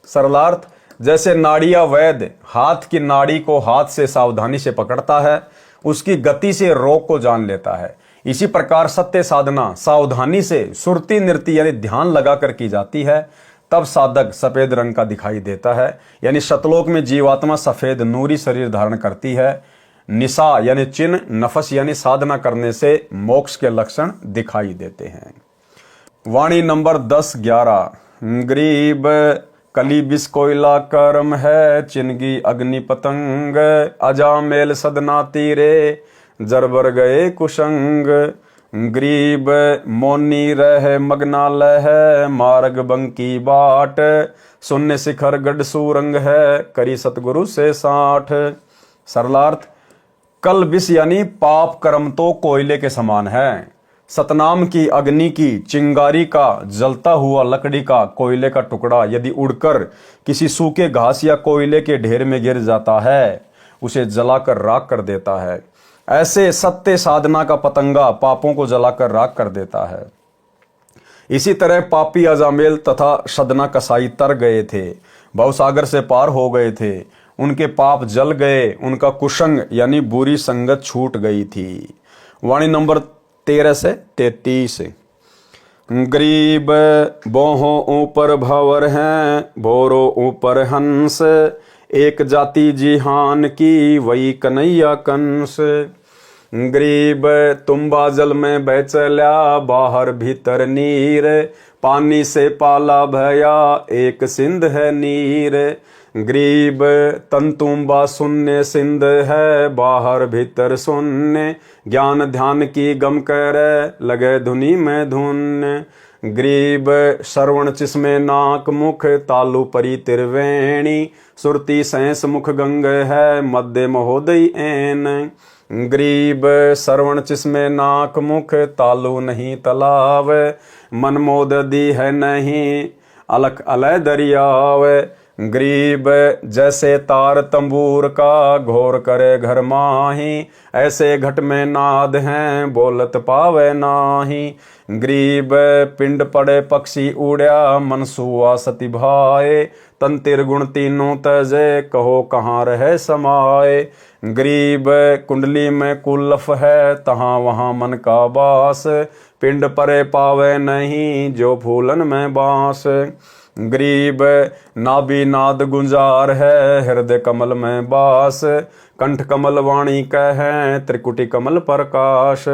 सरलार्थ, जैसे नाड़िया वैद्य हाथ की नाड़ी को हाथ से सावधानी से पकड़ता है, उसकी गति से रोग को जान लेता है, इसी प्रकार सत्य साधना सावधानी से सुरती नृत्य यानी ध्यान लगाकर की जाती है, तब साधक सफेद रंग का दिखाई देता है। यानी शतलोक में जीवात्मा सफेद नूरी शरीर धारण करती है। निशा यानी चिन्ह, नफस यानी साधना करने से मोक्ष के लक्षण दिखाई देते हैं। वाणी नंबर 10-11। गरीब कली बिस कोयला कर्म है, चिनगी अग्नि पतंग, अजामेल सदना तीरे, जरबर गए कुशंग। गरीब मोनी रह मगना लह, मार्ग बंकी बाट, शून्य शिखर गढ़ सूरंग है, करी सतगुरु से साठ। सरलार्थ, कल बिस यानी पाप कर्म तो कोयले के समान है। सतनाम की अग्नि की चिंगारी का जलता हुआ लकड़ी का कोयले का टुकड़ा यदि उड़कर किसी सूखे घास या कोयले के ढेर में गिर जाता है, उसे जलाकर राख कर देता है। ऐसे सत्य साधना का पतंगा पापों को जलाकर राख कर देता है। इसी तरह पापी अजामेल तथा सदना कसाई तर गए थे, भवसागर से पार हो गए थे, उनके पाप जल गए, उनका कुशंग यानी बुरी संगत छूट गई थी। वाणी नंबर 13 से 33। गरीब बोहों ऊपर भंवर हैं, भोरो ऊपर हंस, एक जाति जिहान की वही कन्हैया कंस। गरीब तुम्बा जल में बह चल्या, बाहर भीतर नीर, पानी से पाला भया, एक सिंध है नीर। गरीब तंतुम्बा शून्य सिंध है, बाहर भीतर शून्य, ज्ञान ध्यान की गम करे, लगे धुनी में धुन। ग्रीब श्रवण चिस्मे नाक मुख तालु परी त्रिवेणी सुरती सैंस मुख गंग है मध्य महोदय एन। ग्रीब श्रवण चिस्मे नाक मुख तालु नहीं तलाव मन मोददी है नहीं अलख अलय दरियाव। ग्रीब जैसे तार तंबूर का घोर करे घर माही ऐसे घट में नाद हैं बोलत पावे नाही। ग्रीब पिंड पड़े पक्षी उड़या मन सुआ सती भाए तन तिरगुण तीनों तजे कहो कहाँ रहे समाए। ग्रीब कुंडली में कुलफ है तहाँ वहाँ मन का बास पिंड परे पावे नहीं जो फूलन में बांस। ग्रीब नाभि नाद गुंजार है हृदय कमल में बास कंठ कमल वाणी कहे त्रिकुटी कमल प्रकाश।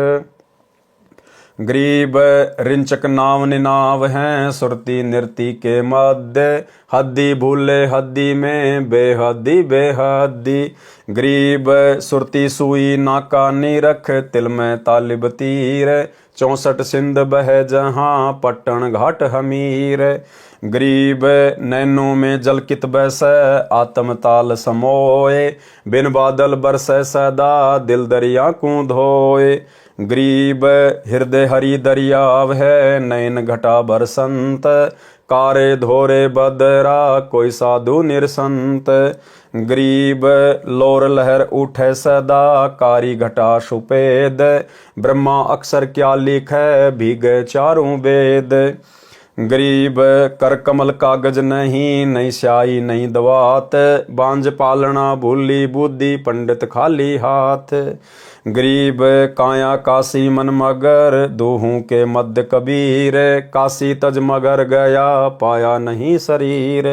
ग्रीब रिंचक नाव निनाव हैं सुरती नृति के मध्य हद्दी भूले हद्दी में बेहद्दी बेहद्दी। ग्रीब सुरती सुई नाका निरख तिल में तालिब तीर 64 सिंध बह जहाँ पट्टन घाट हमीर। ग्रीब नैनों में जल कित बैस आत्म ताल समोए बिन बादल बरसे सदा दिल दरिया को धोए। ग्रीब हृदय हरि दरियाव है नयन घटा बरसंत कारे धोरे बदरा कोई साधु निरसंत। ग्रीब लोर लहर उठे सदा कारी घटा सुपेद ब्रह्मा अक्षर क्या लिखे भीगे चारों वेद। गरीब कर कमल कागज नहीं नहीं स्याही नहीं दवात बांझ पालना भूली बुद्धि पंडित खाली हाथ। गरीब काया काशी मन मगर दोहूं के मध्य कबीर काशी तज मगर गया पाया नहीं शरीर।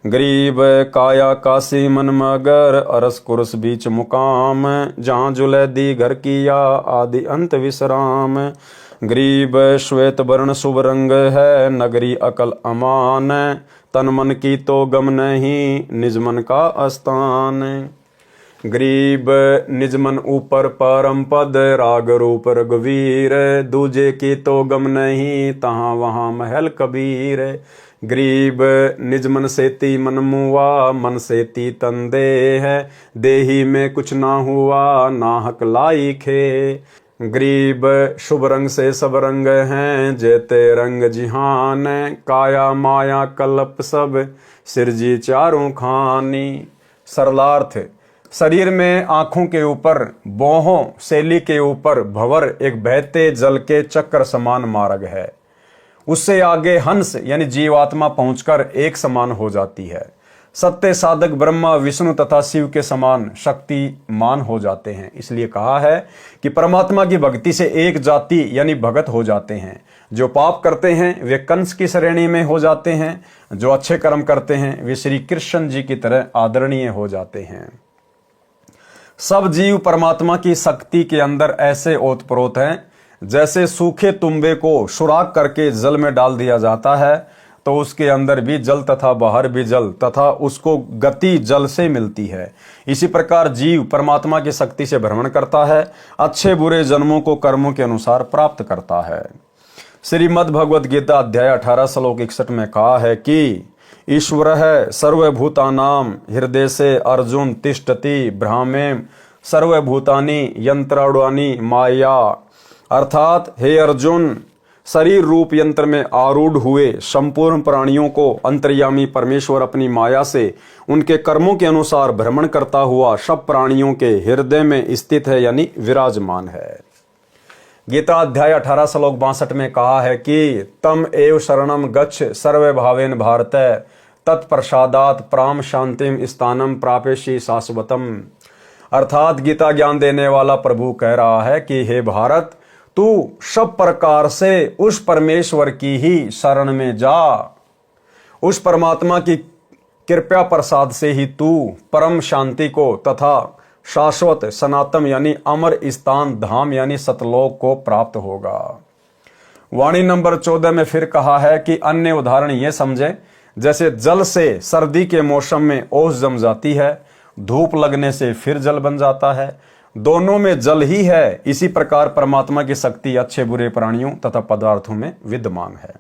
गरीब काया काशी मन मगर अरस कुरस बीच मुकाम जहाँ जुलैदी घर किया आदि अंत विश्राम। गरीब श्वेत वर्ण शुभ रंग है नगरी अकल अमान तन मन की तो गम नहीं निज मन का स्थान। गरीब निज मन ऊपर परम पद राग रूप रघुवीर दूजे की तो गम नहीं तहाँ वहाँ महल कबीर। गरीब निज मन सेती मन मुआ मन सेती तन दे है देही में कुछ ना हुआ नाहक लाई खे। गरीब शुभ रंग से सब रंग हैं जेते रंग जिहान काया माया कल्प सब सिरजी चारों खानी। सरलार्थ शरीर में आंखों के ऊपर बोहों शैली के ऊपर भंवर एक बहते जल के चक्र समान मार्ग है। उससे आगे हंस यानी जीवात्मा पहुंचकर एक समान हो जाती है। सत्य साधक ब्रह्मा विष्णु तथा शिव के समान शक्तिमान हो जाते हैं। इसलिए कहा है कि परमात्मा की भक्ति से एक जाति यानी भगत हो जाते हैं। जो पाप करते हैं वे कंस की श्रेणी में हो जाते हैं, जो अच्छे कर्म करते हैं वे श्री कृष्ण जी की तरह आदरणीय हो जाते हैं। सब जीव परमात्मा की शक्ति के अंदर ऐसे ओतप्रोत हैं जैसे सूखे तुम्बे को सुराख करके जल में डाल दिया जाता है तो उसके अंदर भी जल तथा बाहर भी जल तथा उसको गति जल से मिलती है। इसी प्रकार जीव परमात्मा की शक्ति से भ्रमण करता है, अच्छे बुरे जन्मों को कर्मों के अनुसार प्राप्त करता है। श्रीमद् भगवद गीता अध्याय 18 श्लोक 61 में कहा है कि ईश्वर है सर्वभूतानाम हृदय से अर्जुन तिष्ठति ब्राह्मेम सर्वभूतानि यंत्राणानि माया। अर्थात हे अर्जुन शरीर रूप यंत्र में आरूढ़ हुए संपूर्ण प्राणियों को अंतर्यामी परमेश्वर अपनी माया से उनके कर्मों के अनुसार भ्रमण करता हुआ सब प्राणियों के हृदय में स्थित है यानी विराजमान है। गीता अध्याय 18 श्लोक 62 में कहा है कि तम एव शरणम गच्छ सर्व भावेन भारत तत्प्रसादात प्राम शांतिम स्थानम प्रापेशी शाश्वतम। अर्थात गीता ज्ञान देने वाला प्रभु कह रहा है कि हे भारत तू सब प्रकार से उस परमेश्वर की ही शरण में जा। उस परमात्मा की कृपा प्रसाद से ही तू परम शांति को तथा शाश्वत सनातन यानी अमर स्थान धाम यानी सतलोक को प्राप्त होगा। वाणी नंबर 14 में फिर कहा है कि अन्य उदाहरण ये समझे जैसे जल से सर्दी के मौसम में ओस जम जाती है, धूप लगने से फिर जल बन जाता है, दोनों में जल ही है। इसी प्रकार परमात्मा की शक्ति अच्छे बुरे प्राणियों तथा पदार्थों में विद्यमान है।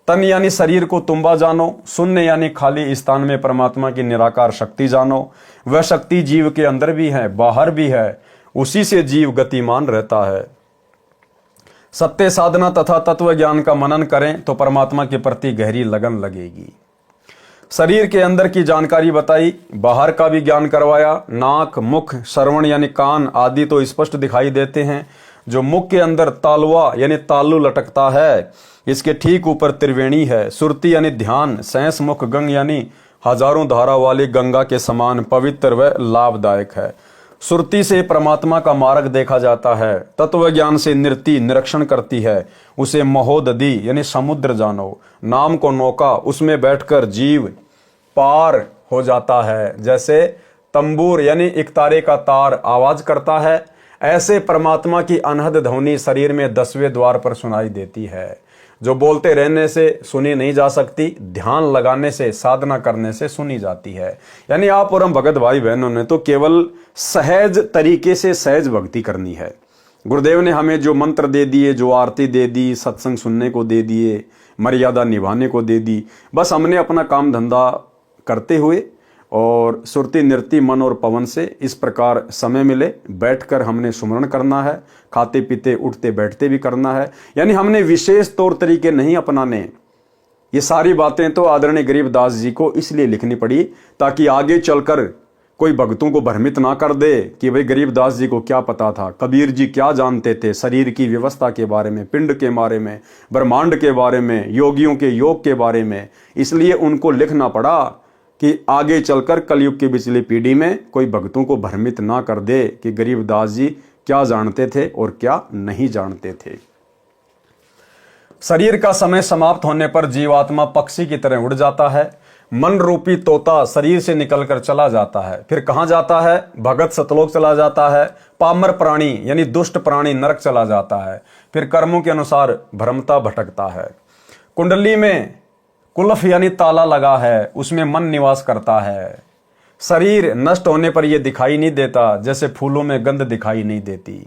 तन यानी शरीर को तुम्बा जानो, शून्य यानी खाली स्थान में परमात्मा की निराकार शक्ति जानो। वह शक्ति जीव के अंदर भी है, बाहर भी है, उसी से जीव गतिमान रहता है। सत्य साधना तथा तत्व ज्ञान का मनन करें तो परमात्मा के प्रति गहरी लगन लगेगी। शरीर के अंदर की जानकारी बताई, बाहर का भी ज्ञान करवाया। नाक, मुख, श्रवण यानी कान आदि तो स्पष्ट दिखाई देते हैं। जो मुख के अंदर तालुआ यानी तालु लटकता है, इसके ठीक ऊपर त्रिवेणी है। सुरती यानी ध्यान, सैंस मुख गंग यानी हजारों धारा वाली गंगा के समान पवित्र व लाभदायक है। सुरती से परमात्मा का मार्ग देखा जाता है। तत्व ज्ञान से नृति निरीक्षण करती है, उसे महोदधि यानी समुद्र जानो। नाम को नौका, उसमें बैठकर जीव पार हो जाता है। जैसे तंबूर यानी एक तारे का तार आवाज करता है, ऐसे परमात्मा की अनहद ध्वनि शरीर में 10वें द्वार पर सुनाई देती है, जो बोलते रहने से सुनी नहीं जा सकती, ध्यान लगाने से, साधना करने से सुनी जाती है। यानी आप और हम भगत भाई बहनों ने तो केवल सहज तरीके से सहज भक्ति करनी है। गुरुदेव ने हमें जो मंत्र दे दिए, जो आरती दे दी, सत्संग सुनने को दे दिए, मर्यादा निभाने को दे दी, बस हमने अपना काम धंधा करते हुए और सुरती नृत्य मन और पवन से इस प्रकार समय मिले बैठकर हमने सुमरण करना है। खाते पीते उठते बैठते भी करना है। यानी हमने विशेष तौर तरीके नहीं अपनाने। ये सारी बातें तो आदरणीय गरीबदास जी को इसलिए लिखनी पड़ी ताकि आगे चलकर कोई भक्तों को भ्रमित ना कर दे कि भाई गरीबदास जी को क्या पता था, कबीर जी क्या जानते थे शरीर की व्यवस्था के बारे में, पिंड के बारे में, ब्रह्मांड के बारे में, योगियों के योग के बारे में। इसलिए उनको लिखना पड़ा कि आगे चलकर कलयुग की पिछली पीढ़ी में कोई भक्तों को भ्रमित ना कर दे कि गरीबदास जी क्या जानते थे और क्या नहीं जानते थे। शरीर का समय समाप्त होने पर जीवात्मा पक्षी की तरह उड़ जाता है। मन रूपी तोता शरीर से निकलकर चला जाता है। फिर कहां जाता है? भगत सतलोक चला जाता है। पामर प्राणी यानी दुष्ट प्राणी नरक चला जाता है। फिर कर्मों के अनुसार भ्रमता भटकता है। कुंडली में कुलफ यानी ताला लगा है, उसमें मन निवास करता है। शरीर नष्ट होने पर यह दिखाई नहीं देता, जैसे फूलों में गंध दिखाई नहीं देती।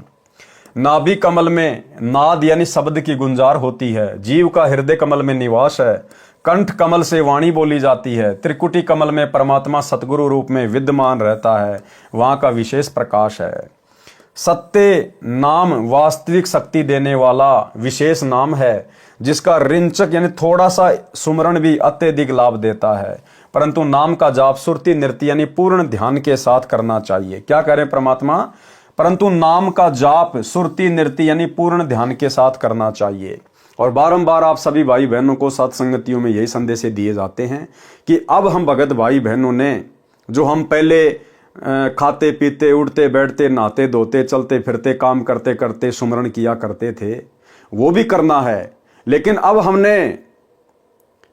नाभि कमल में नाद यानी शब्द की गुंजार होती है। जीव का हृदय कमल में निवास है। कंठ कमल से वाणी बोली जाती है। त्रिकुटी कमल में परमात्मा सतगुरु रूप में विद्यमान रहता है, वहां का विशेष प्रकाश है। सत्य नाम वास्तविक शक्ति देने वाला विशेष नाम है, जिसका रिंचक यानी थोड़ा सा सुमरण भी अत्यधिक लाभ देता है। परंतु नाम का जाप सुरती नृत्य यानी पूर्ण ध्यान के साथ करना चाहिए। क्या करें परमात्मा? परंतु नाम का जाप सुरती नृत्य यानी पूर्ण ध्यान के साथ करना चाहिए। और बारंबार आप सभी भाई बहनों को सत्संगतियों में यही संदेश दिए जाते हैं कि अब हम भगत भाई बहनों ने जो हम पहले खाते पीते उठते बैठते नहाते धोते चलते फिरते काम करते करते सुमरण किया करते थे, वो भी करना है। लेकिन अब हमने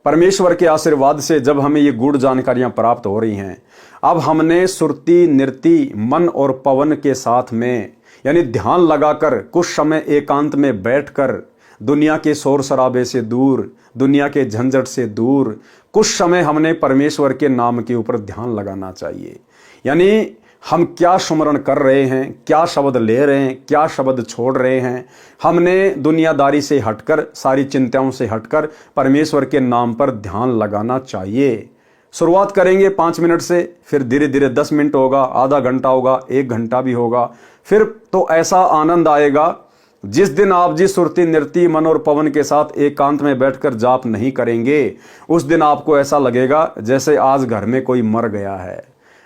परमेश्वर के आशीर्वाद से जब हमें ये गूढ़ जानकारियां प्राप्त हो रही हैं, अब हमने सुरती नृत्य मन और पवन के साथ में यानी ध्यान लगाकर कुछ समय एकांत में बैठकर दुनिया के शोर शराबे से दूर, दुनिया के झंझट से दूर कुछ समय हमने परमेश्वर के नाम के ऊपर ध्यान लगाना चाहिए। यानी हम क्या सुमरण कर रहे हैं, क्या शब्द ले रहे हैं, क्या शब्द छोड़ रहे हैं। हमने दुनियादारी से हटकर, सारी चिंताओं से हटकर परमेश्वर के नाम पर ध्यान लगाना चाहिए। शुरुआत करेंगे 5 मिनट से, फिर धीरे धीरे 10 मिनट होगा, आधा घंटा होगा, 1 घंटा भी होगा। फिर तो ऐसा आनंद आएगा जिस दिन आप जी सुरती नृत्य मन और पवन के साथ एकांत में बैठकर जाप नहीं करेंगे, उस दिन आपको ऐसा लगेगा जैसे आज घर में कोई मर गया है,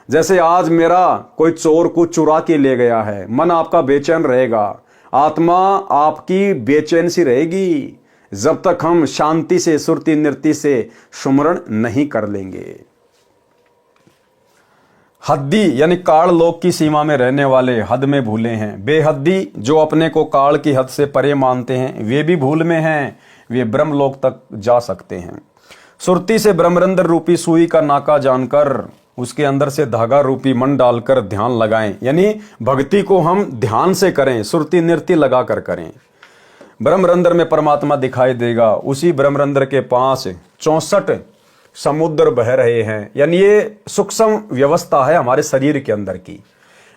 जैसे आज मेरा कोई चोर को चुरा के ले गया है। मन आपका बेचैन रहेगा, आत्मा आपकी बेचैन सी रहेगी जब तक हम शांति से सुरती नृत्य से सुमरण नहीं कर लेंगे। हद्दी यानी काल लोक की सीमा में रहने वाले हद में भूले हैं। बेहद्दी जो अपने को काल की हद से परे मानते हैं, वे भी भूल में हैं, वे ब्रह्मलोक तक जा सकते हैं। सुरती से ब्रह्मरंध्र रूपी सुई का नाका जानकर उसके अंदर से धागा रूपी मन डालकर ध्यान लगाएं। यानी भक्ति को हम ध्यान से करें, सुरती नृत्य लगाकर करें। ब्रह्मरंध्र में परमात्मा दिखाई देगा। उसी ब्रह्मरंध्र के पास 64 समुद्र बह रहे हैं। यानी ये सूक्ष्म व्यवस्था है हमारे शरीर के अंदर की।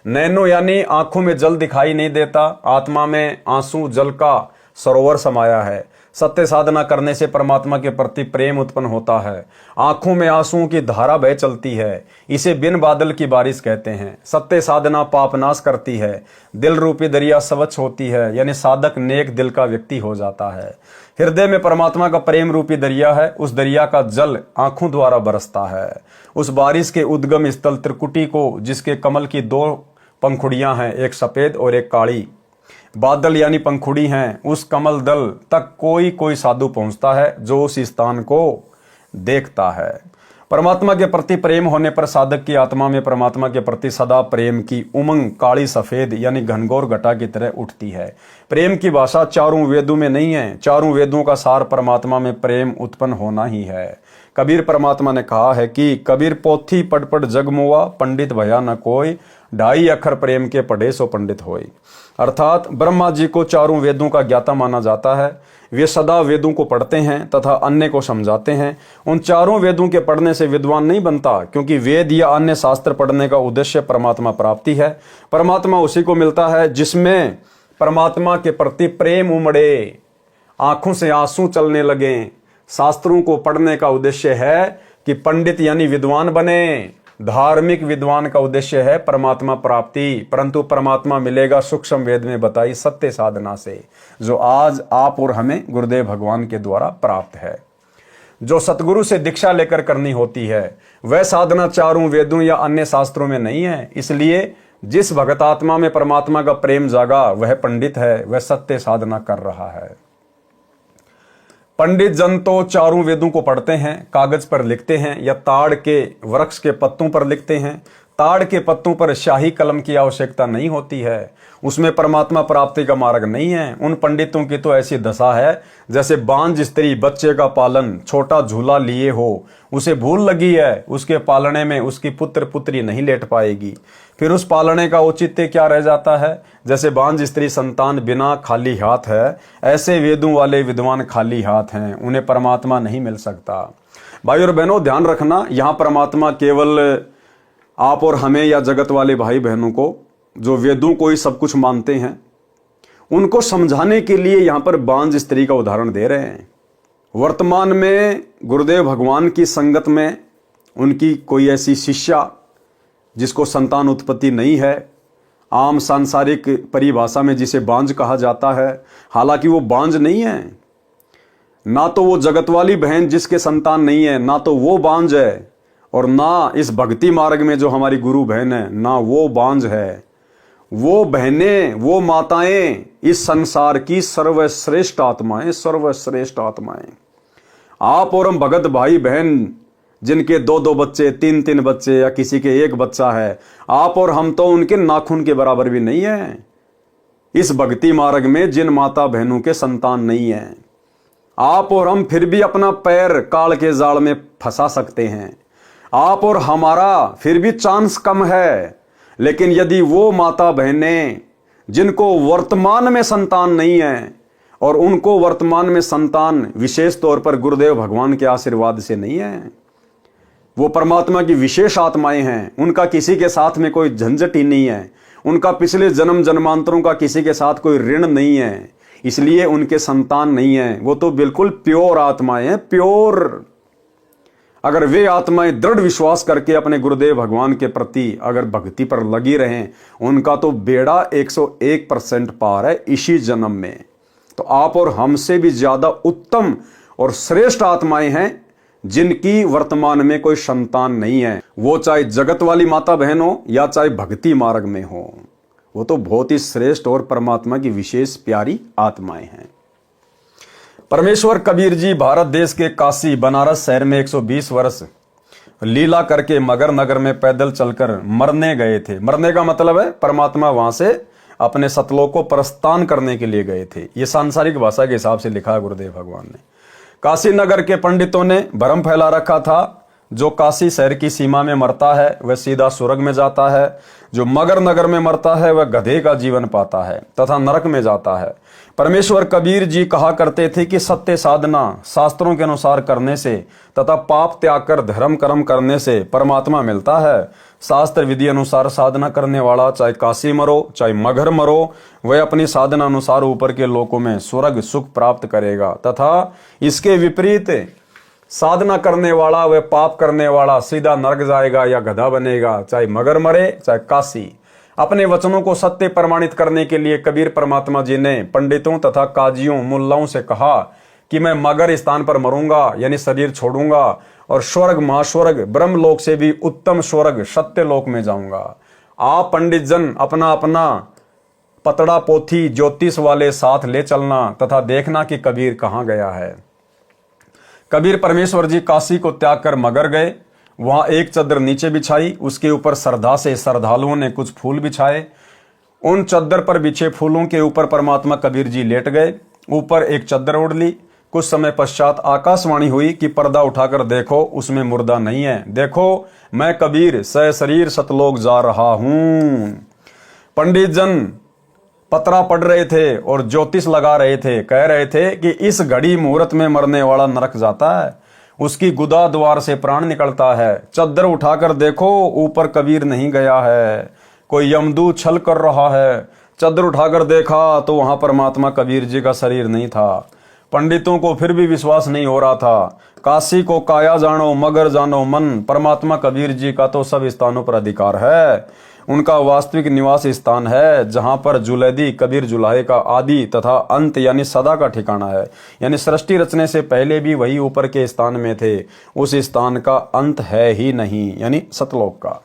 नैनो यानी आंखों में जल दिखाई नहीं देता, आत्मा में आंसू जल का सरोवर समाया है। सत्य साधना करने से परमात्मा के प्रति प्रेम उत्पन्न होता है। आंखों में आंसुओं की धारा बह चलती है, इसे बिन बादल की बारिश कहते हैं। सत्य साधना पाप नाश करती है, दिल रूपी दरिया स्वच्छ होती है, यानी साधक नेक दिल का व्यक्ति हो जाता है। हृदय में परमात्मा का प्रेम रूपी दरिया है, उस दरिया का जल आंखों द्वारा बरसता है। उस बारिश के उद्गम स्थल त्रिकुटी को, जिसके कमल की 2 पंखुड़ियां हैं, एक सफेद और एक काली, बादल यानी पंखुड़ी हैं, उस कमल दल तक कोई कोई साधु पहुंचता है जो उस स्थान को देखता है। परमात्मा के प्रति प्रेम होने पर साधक की आत्मा में परमात्मा के प्रति सदा प्रेम की उमंग काली सफेद यानी घनघोर घटा की तरह उठती है। प्रेम की भाषा चारों वेदों में नहीं है, चारों वेदों का सार परमात्मा में प्रेम उत्पन्न होना ही है। कबीर परमात्मा ने कहा है कि कबीर पोथी पढ़ पढ़ जग मुआ, पंडित भया न कोई, 2.5 अक्षर प्रेम के पढ़े सो पंडित होय। अर्थात ब्रह्मा जी को चारों वेदों का ज्ञाता माना जाता है। वे सदा वेदों को पढ़ते हैं तथा अन्य को समझाते हैं। उन चारों वेदों के पढ़ने से विद्वान नहीं बनता, क्योंकि वेद या अन्य शास्त्र पढ़ने का उद्देश्य परमात्मा प्राप्ति है। परमात्मा उसी को मिलता है जिसमें परमात्मा के प्रति प्रेम उमड़े, आंखों से आंसू चलने लगे। शास्त्रों को पढ़ने का उद्देश्य है कि पंडित यानी विद्वान बने। धार्मिक विद्वान का उद्देश्य है परमात्मा प्राप्ति, परंतु परमात्मा मिलेगा सूक्ष्म वेद में बताई सत्य साधना से, जो आज आप और हमें गुरुदेव भगवान के द्वारा प्राप्त है। जो सतगुरु से दीक्षा लेकर करनी होती है, वह साधना चारों वेदों या अन्य शास्त्रों में नहीं है। इसलिए जिस भगत आत्मा में परमात्मा का प्रेम जागा वह पंडित है, वह सत्य साधना कर रहा है। पंडित जन तो चारों वेदों को पढ़ते हैं, कागज पर लिखते हैं या ताड़ के वृक्ष के पत्तों पर लिखते हैं। ताड़ के पत्तों पर शाही कलम की आवश्यकता नहीं होती है, उसमें परमात्मा प्राप्ति का मार्ग नहीं है। उन पंडितों की तो ऐसी दशा है जैसे बांझ स्त्री बच्चे का पालन छोटा झूला लिए हो, उसे भूल लगी है, उसके पालने में उसकी पुत्र पुत्री नहीं लेट पाएगी, फिर उस पालने का औचित्य क्या रह जाता है। जैसे बांझ स्त्री संतान बिना खाली हाथ है, ऐसे वेदों वाले विद्वान खाली हाथ हैं, उन्हें परमात्मा नहीं मिल सकता। भाई और बहनों, ध्यान रखना, यहाँ परमात्मा केवल आप और हमें या जगत वाले भाई बहनों को जो वेदों को ही सब कुछ मानते हैं उनको समझाने के लिए यहाँ पर बांझ स्त्री का उदाहरण दे रहे हैं। वर्तमान में गुरुदेव भगवान की संगत में उनकी कोई ऐसी शिष्या जिसको संतान उत्पत्ति नहीं है, आम सांसारिक परिभाषा में जिसे बांझ कहा जाता है, हालांकि वो बांझ नहीं है। ना तो वो जगत वाली बहन जिसके संतान नहीं है, ना तो वो बांझ है, और ना इस भक्ति मार्ग में जो हमारी गुरु बहन है, ना वो बांझ है। वो बहनें, वो माताएं इस संसार की सर्वश्रेष्ठ आत्माएं, सर्वश्रेष्ठ आत्माएं। आप और हम भगत भाई बहन जिनके 2-2 बच्चे, 3-3 बच्चे या किसी के 1 बच्चा है, आप और हम तो उनके नाखून के बराबर भी नहीं है। इस भक्ति मार्ग में जिन माता बहनों के संतान नहीं है, आप और हम फिर भी अपना पैर काल के जाल में फंसा सकते हैं। आप और हमारा फिर भी चांस कम है। लेकिन यदि वो माता बहनें जिनको वर्तमान में संतान नहीं है, और उनको वर्तमान में संतान विशेष तौर पर गुरुदेव भगवान के आशीर्वाद से नहीं है, वो परमात्मा की विशेष आत्माएं हैं, उनका किसी के साथ में कोई झंझट ही नहीं है, उनका पिछले जन्म जन्मांतरों का किसी के साथ कोई ऋण नहीं है, इसलिए उनके संतान नहीं है। वो तो बिल्कुल प्योर आत्माएं हैं, प्योर। अगर वे आत्माएं दृढ़ विश्वास करके अपने गुरुदेव भगवान के प्रति अगर भक्ति पर लगी रहें, उनका तो बेड़ा 101% पार है इसी जन्म में। तो आप और हमसे भी ज्यादा उत्तम और श्रेष्ठ आत्माएं हैं जिनकी वर्तमान में कोई संतान नहीं है, वो चाहे जगत वाली माता बहन हो या चाहे भक्ति मार्ग में हो, वो तो बहुत ही श्रेष्ठ और परमात्मा की विशेष प्यारी आत्माएं हैं। परमेश्वर कबीर जी भारत देश के काशी बनारस शहर में 120 वर्ष लीला करके मगर नगर में पैदल चलकर मरने गए थे। मरने का मतलब है परमात्मा वहां से अपने सतलोक को प्रस्थान करने के लिए गए थे। ये सांसारिक भाषा के हिसाब से लिखा है गुरुदेव भगवान ने। काशी नगर के पंडितों ने भ्रम फैला रखा था, जो काशी शहर की सीमा में मरता है वह सीधा स्वर्ग में जाता है, जो मगर नगर में मरता है वह गधे का जीवन पाता है तथा नरक में जाता है। परमेश्वर कबीर जी कहा करते थे कि सत्य साधना शास्त्रों के अनुसार करने से तथा पाप त्याग कर धर्म कर्म करने से परमात्मा मिलता है। शास्त्र विधि अनुसार साधना करने वाला चाहे काशी मरो चाहे मगर मरो, वह अपनी साधना अनुसार ऊपर के लोकों में स्वर्ग सुख प्राप्त करेगा, तथा इसके विपरीत साधना करने वाला वह पाप करने वाला सीधा नरक जाएगा या गधा बनेगा, चाहे मगर मरे चाहे काशी। अपने वचनों को सत्य प्रमाणित करने के लिए कबीर परमात्मा जी ने पंडितों तथा काजियों मुल्लाओं से कहा कि मैं मगर स्थान पर मरूंगा, यानी शरीर छोड़ूंगा और स्वर्ग महास्वर्ग ब्रह्मलोक से भी उत्तम स्वर्ग सत्य लोक में जाऊंगा। आप पंडित जन अपना अपना पतड़ा पोथी ज्योतिष वाले साथ ले चलना तथा देखना कि कबीर कहाँ गया है। कबीर परमेश्वर जी काशी को त्याग कर मगर गए। वहां एक चद्दर नीचे बिछाई, उसके ऊपर श्रद्धा से श्रद्धालुओं ने कुछ फूल बिछाए। उन चद्दर पर बिछे फूलों के ऊपर परमात्मा कबीर जी लेट गए। ऊपर एक चद्दर ओढ़ ली। कुछ समय पश्चात आकाशवाणी हुई कि पर्दा उठाकर देखो, उसमें मुर्दा नहीं है। देखो मैं कबीर सशरीर सतलोक जा रहा हूं। पंडित जन पतरा पढ़ रहे थे और ज्योतिष लगा रहे थे, कह रहे थे कि इस घड़ी मुहूर्त में मरने वाला नरक जाता है, उसकी गुदा द्वार से प्राण निकलता है। चद्दर उठाकर देखो, ऊपर कबीर नहीं गया है, कोई यमदूत छल कर रहा है। चद्दर उठाकर देखा तो वहां परमात्मा कबीर जी का शरीर नहीं था। पंडितों को फिर भी विश्वास नहीं हो रहा था। काशी को काया जानो मगर जानो मन, परमात्मा कबीर जी का तो सब स्थानों पर अधिकार है। उनका वास्तविक निवास स्थान है जहां पर जुलैदी कबीर जुलाहे का आदि तथा अंत यानी सदा का ठिकाना है। यानी सृष्टि रचने से पहले भी वही ऊपर के स्थान में थे, उस स्थान का अंत है ही नहीं, यानी सतलोक का।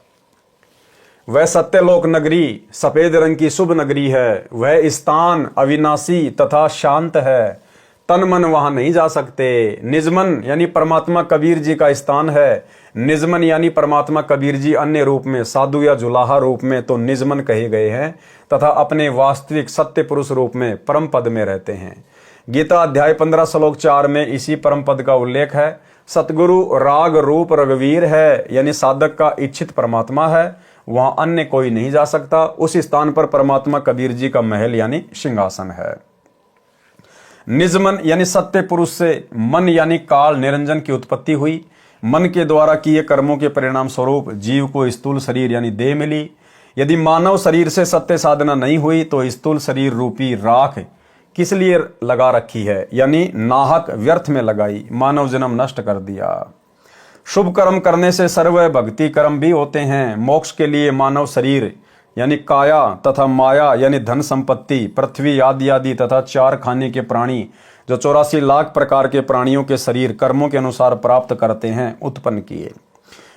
वह सत्यलोक नगरी सफेद रंग की शुभ नगरी है। वह स्थान अविनाशी तथा शांत है, तन मन वहां नहीं जा सकते। निजमन यानी परमात्मा कबीर जी का स्थान है। निजमन यानी परमात्मा कबीर जी अन्य रूप में साधु या जुलाहा रूप में तो निजमन कहे गए हैं तथा अपने वास्तविक सत्य पुरुष रूप में परम पद में रहते हैं। गीता अध्याय 15 श्लोक 4 में इसी परम पद का उल्लेख है। सतगुरु राग रूप रघुवीर है, यानी साधक का इच्छित परमात्मा है, वहां अन्य कोई नहीं जा सकता। उस स्थान पर परमात्मा कबीर जी का महल यानी सिंहासन है। निजमन यानी सत्य पुरुष से मन यानी काल निरंजन की उत्पत्ति हुई। मन के द्वारा किए कर्मों के परिणाम स्वरूप जीव को स्थूल शरीर यानी देह मिली। यदि मानव शरीर से सत्य साधना नहीं हुई तो स्थूल शरीर रूपी राख किस लिए लगा रखी है, यानी नाहक व्यर्थ में लगाई, मानव जन्म नष्ट कर दिया। शुभ कर्म करने से सर्व भक्ति कर्म भी होते हैं। मोक्ष के लिए मानव शरीर यानी काया तथा माया यानी धन संपत्ति, पृथ्वी आदि आदि तथा 4 खाने के प्राणी जो 84 लाख प्रकार के प्राणियों के शरीर कर्मों के अनुसार प्राप्त करते हैं उत्पन्न किए।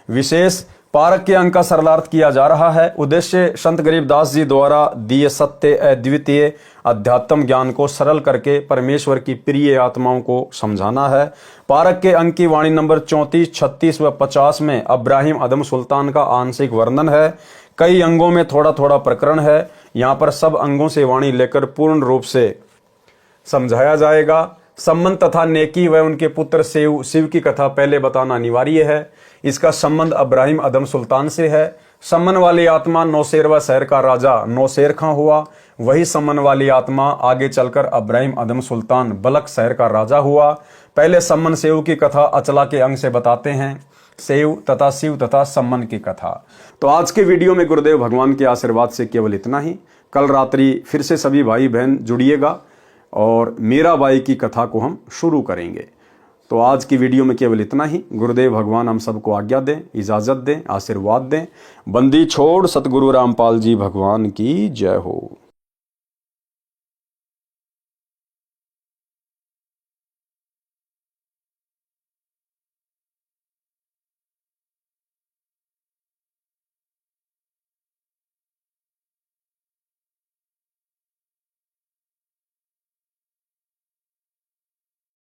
विशेष पारक के अंक का सरलार्थ किया जा रहा है। उद्देश्य संत गरीबदास जी द्वारा दिए सत्य अद्वितीय अध्यात्म ज्ञान को सरल करके परमेश्वर की प्रिय आत्माओं को समझाना है। पारक के अंक की वाणी नंबर 34, 36 व 50 में अब्राहिम अदम सुल्तान का आंशिक वर्णन है। कई अंगों में थोड़ा थोड़ा प्रकरण है। यहाँ पर सब अंगों से वाणी लेकर पूर्ण रूप से समझाया जाएगा। संबंध तथा नेकी व उनके पुत्र शिव की कथा पहले बताना अनिवार्य है। इसका संबंध अब्राहिम अदम सुल्तान से है। सम्मन वाली आत्मा नौशेरवा शहर का राजा नौशेर खां हुआ। वही सम्मन वाली आत्मा आगे चलकर अब्राहिम अदम सुल्तान बलक शहर का राजा हुआ। पहले सम्मन सेव की कथा अचला के अंग से बताते हैं, सेव तथा शिव तथा सम्मन की कथा। तो आज के वीडियो में गुरुदेव भगवान के आशीर्वाद से केवल इतना ही। कल रात्रि फिर से सभी भाई बहन जुड़िएगा और मीराबाई की कथा को हम शुरू करेंगे। तो आज की वीडियो में केवल इतना ही। गुरुदेव भगवान हम सबको आज्ञा दें, इजाजत दें, आशीर्वाद दें। बंदी छोड़ सतगुरु रामपाल जी भगवान की जय हो।